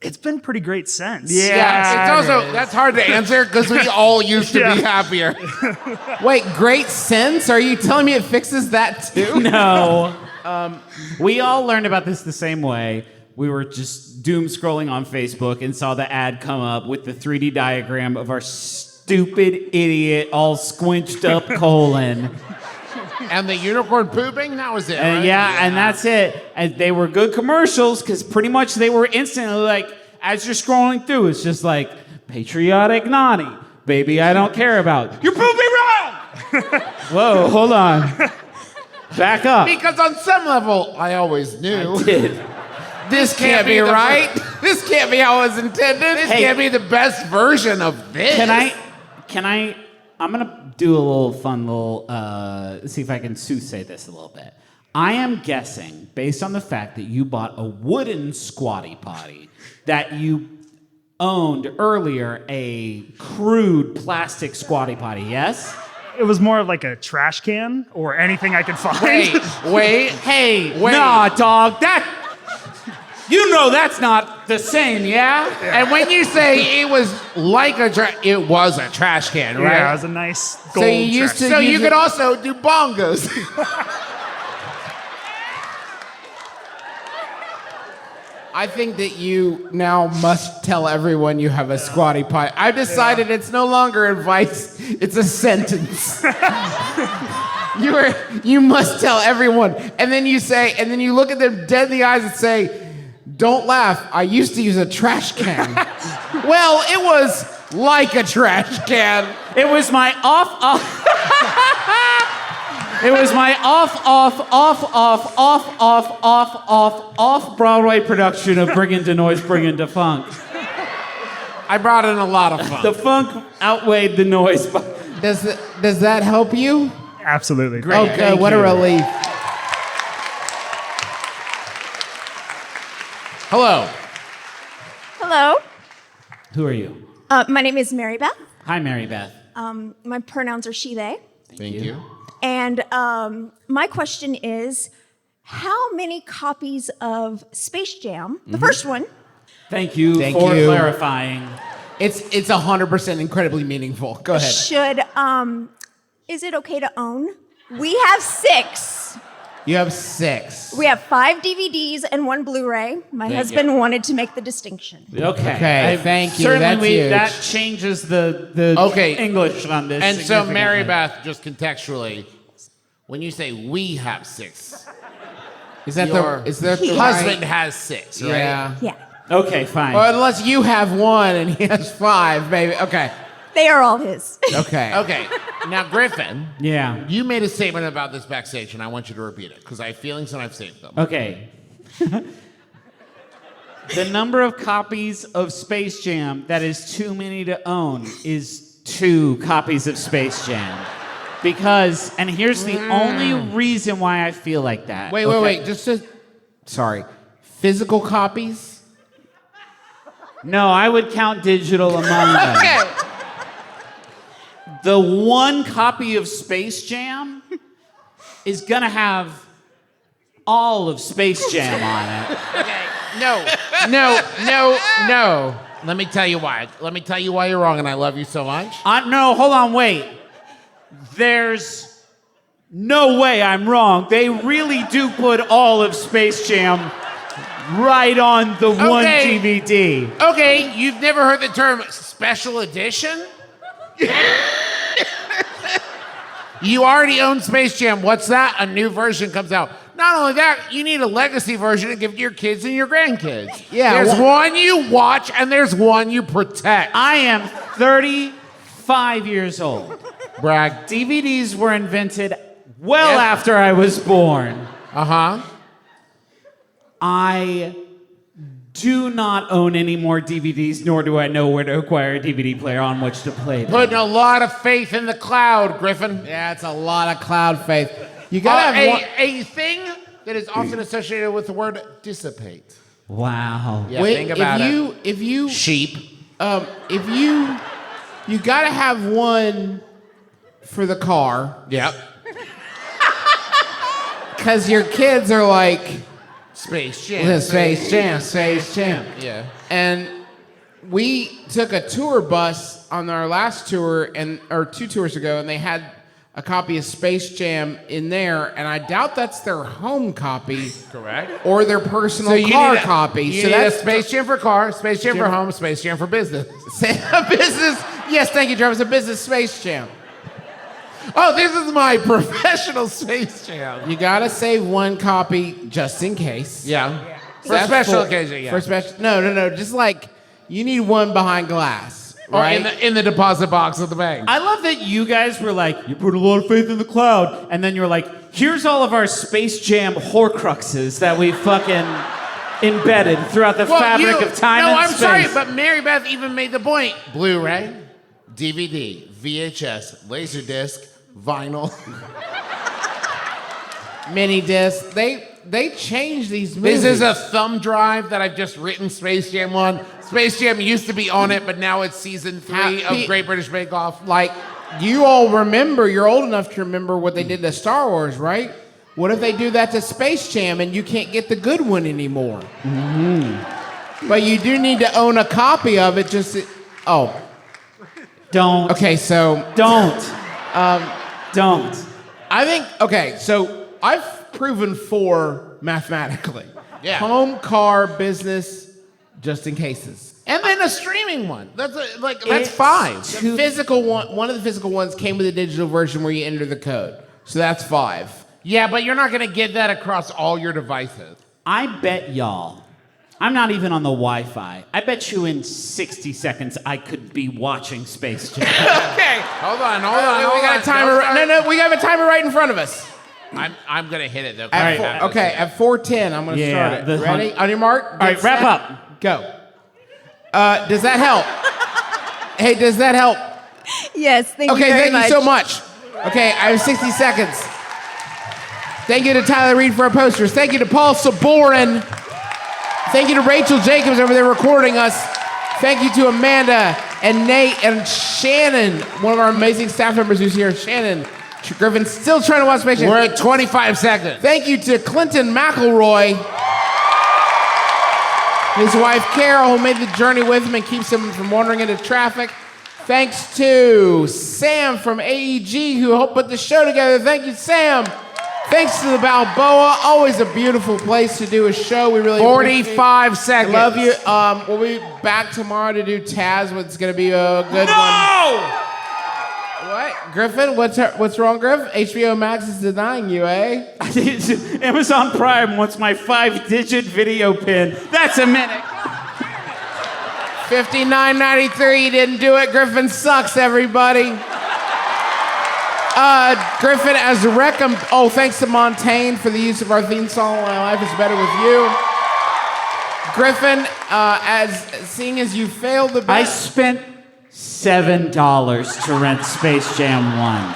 It's been pretty great since. Yeah, it's also, that's hard to answer because we all used to be happier. Wait, great sense? Are you telling me it fixes that too? No. We all learned about this the same way. We were just doom scrolling on Facebook and saw the ad come up with the 3D diagram of our stupid idiot, all squinched up colon. And the unicorn pooping, that was it, And right? yeah, and that's it. And they were good commercials because pretty much they were instantly like, as you're scrolling through, it's just like, patriotic naughty, baby I don't care about. You're pooping wrong! Whoa, hold on. Back up. Because on some level, I always knew. I did. This can't be right. This can't be how it was intended. This can't be the best version of this. I'm gonna do a little fun see if I can soothsay this a little bit. I am guessing, based on the fact that you bought a wooden squatty potty, that you owned earlier a crude plastic squatty potty, yes? It was more of like a trash can or anything I could find. Wait, hey, nah, dog, you know that's not The same, yeah? And when you say it was like it was a trash can, right? Yeah, it was a nice gold. So you used to So use you it- could also do bongos. I think that you now must tell everyone you have a squatty potty. I've decided it's no longer advice, it's a sentence. You must tell everyone. And then you look at them dead in the eyes and say, don't laugh, I used to use a trash can. Well, it was like a trash can. It was my It was my off Broadway production of Bring Into Noise, Bring Into Funk. I brought in a lot of fun. The funk outweighed the noise. Does that help you? Absolutely. Great. Okay, Thank what a you. relief. Hello. Hello. Who are you? My name is Mary Beth. Hi, Mary Beth. My pronouns are she, they. Thank you. And my question is, how many copies of Space Jam, the first one, Thank you Thank for you. clarifying. It's 100% incredibly meaningful. Go ahead. should, is it okay to own? We have 6. You have 6. We have 5 DVDs and 1 Blu-ray. My husband wanted to make the distinction. Okay, thank you. That's Certainly, huge. that changes the Okay. English on this. And so, Mary significantly. Beth, just contextually, when you say we have 6, Is that your the husband right? has 6, right? Yeah. Yeah. Okay, fine. Or unless you have 1 and he has 5, maybe. Okay. They are all his. Okay. Okay. Now, Griffin, Yeah. you made a statement about this backstage, and I want you to repeat it because I have feelings and I've saved them. Okay. The number of copies of Space Jam that is too many to own is 2 copies of Space Jam. Because, and here's the only reason why I feel like that. Wait. Sorry. Physical copies? No, I would count digital among them. Okay. The 1 copy of Space Jam is gonna have all of Space Jam on it. No. Let me tell you why. Let me tell you why you're wrong, and I love you so much. No, hold on, wait. There's no way I'm wrong. They really do put all of Space Jam right on the one Okay. DVD. Okay, you've never heard the term special edition? You already own Space Jam. What's that? A new version comes out. Not only that, you need a legacy version to give to your kids and your grandkids. Yeah, There's one you watch and there's one you protect. I am 35 years old. Brag. DVDs were invented well after I was born. Uh-huh. I do not own any more DVDs, nor do I know where to acquire a DVD player on which to play them. Putting a lot of faith in the cloud, Griffin. Yeah, it's a lot of cloud faith. You gotta have one. a thing that is often associated with the word dissipate. Wow. Yeah, think about it. If you Sheep. you gotta have one for the car, Yep. because your kids are like, Space Jam. Space Jam, Space Jam. Yeah. And we took a tour bus on our last tour, or 2 tours ago, and they had a copy of Space Jam in there, and I doubt that's their home copy. Correct. Or their personal you car need a- copy. You So need that's a Space Jam for car, Space Jam for home, Space Jam for business. a business. Yes, thank you, Trevor. It's a business Space Jam. Oh, this is my professional Space Jam. You gotta save one copy just in case. Yeah. For That's special full- occasion, yeah. For special. No. Just like you need one behind glass, Or right? in the deposit box of the bank. I love that you guys were like, you put a lot of faith in the cloud, and then you're like, here's all of our Space Jam Horcruxes that we fucking embedded throughout the fabric of time and I'm space. sorry, but Mary Beth even made the point. Blu-ray, DVD, VHS, Laserdisc, vinyl. Mini disc. They changed these movies. This is a thumb drive that I've just written Space Jam on. Space Jam used to be on it, but now it's season 3 of Great British Bake Off. like you all remember. You're old enough to remember what they did to Star Wars, right? What if they do that to Space Jam and you can't get the good one anymore? But you do need to own a copy of it. Don't. Okay, so Don't. Don't. I think. Okay, so I've proven 4 mathematically. Yeah. Home, car, business, just in cases. And then a streaming one. That's It's 5. The physical one of the physical ones came with a digital version where you enter the code. So that's 5. Yeah, but you're not going to get that across all your devices. I bet y'all, I'm not even on the Wi-Fi. I bet you in 60 seconds I could be watching Space Jam. Okay. Hold on. We got a timer. No, we have a timer right in front of us. I'm going to hit it, though. At 4:10, I'm going to start it. Ready? On your mark? All right, wrap up. Go. Does that help? Hey, does that help? Yes, thank you Okay, very thank much. you so much. Okay, I have 60 seconds. Thank you to Tyler Reed for our posters. Thank you to Paul Saborin. Thank you to Rachel Jacobs over there recording us. Thank you to Amanda and Nate and Shannon, one of our amazing staff members who's here. Shannon Griffin's still trying to watch Space Jam. We're at 25 seconds. Thank you to Clinton McElroy, his wife Carol, who made the journey with him and keeps him from wandering into traffic. Thanks to Sam from AEG, who helped put the show together. Thank you, Sam. Thanks to the Balboa. Always a beautiful place to do a show. We really 45 seconds. love you. We'll be back tomorrow to do Taz. It's going to be a good one. What? Griffin? What's wrong, Griff? HBO Max is denying you, eh? Amazon Prime wants my 5-digit video pin. That's a minute. $59.93. You didn't do it. Griffin sucks, everybody. Griffin, as a thanks to Montaigne for the use of our theme song, My Life is Better With You. Griffin, seeing as you failed the I spent $7 to rent Space Jam 1.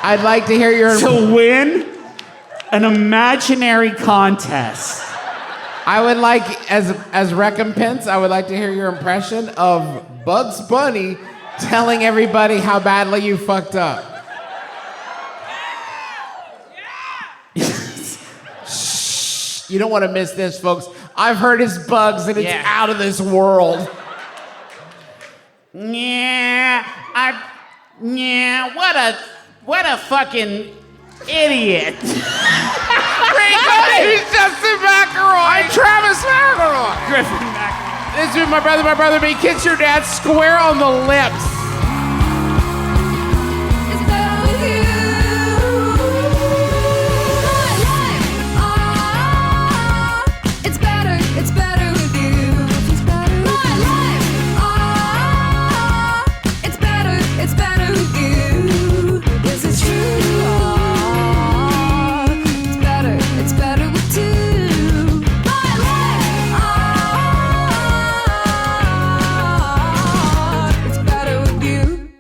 I'd like to hear your... To win an imaginary contest. I would like, as recompense, I would like to hear your impression of Bugs Bunny telling everybody how badly you fucked up. Shh, you don't want to miss this, folks. I've heard his bugs and it's out of this world. What a fucking idiot. He's Justin McElroy. I'm Travis McElroy. Griffin McElroy. This is my brother, me. Kiss your dad square on the lips. It's better with you. My life, it's better with you. My life, it's better with you. Yes, it's true. It's better with two. My life, it's better with you.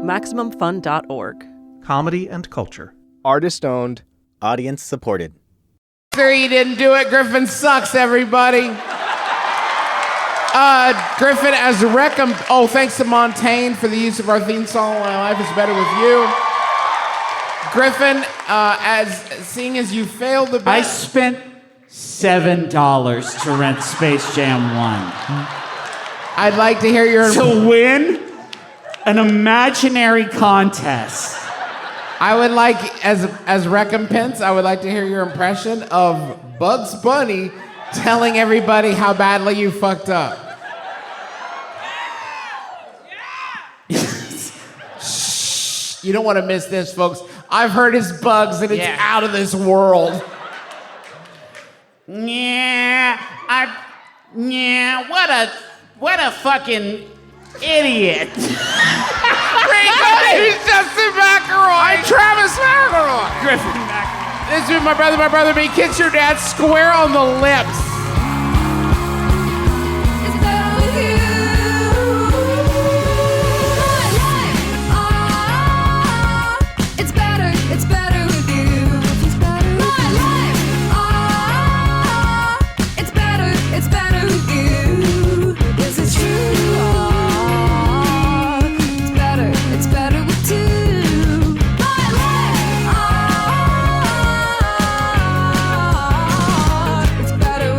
MaximumFun.org. Comedy and culture. Artist owned, audience supported. You didn't do it. Griffin sucks, everybody. Griffin, as a thanks to Montaigne for the use of our theme song, My Life is Better With You. Griffin, seeing as you failed the... I spent $7 to rent Space Jam 1. I'd like to hear your... To win an imaginary contest. I would like, as recompense, I would like to hear your impression of Bugs Bunny telling everybody how badly you fucked up. Shh, you don't want to miss this, folks. I've heard his bugs and it's out of this world. What a fucking idiot. He's Justin McElroy. I'm Travis McElroy. Griffin McElroy. This is my brother, me. Kiss your dad square on the lips. It's better with you. My life, it's better with you. My life, it's better with you. Yes, it's true. It's better with two. My life, it's better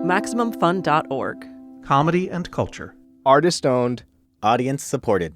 MaximumFun.org. Comedy and culture. Artist owned. Audience supported.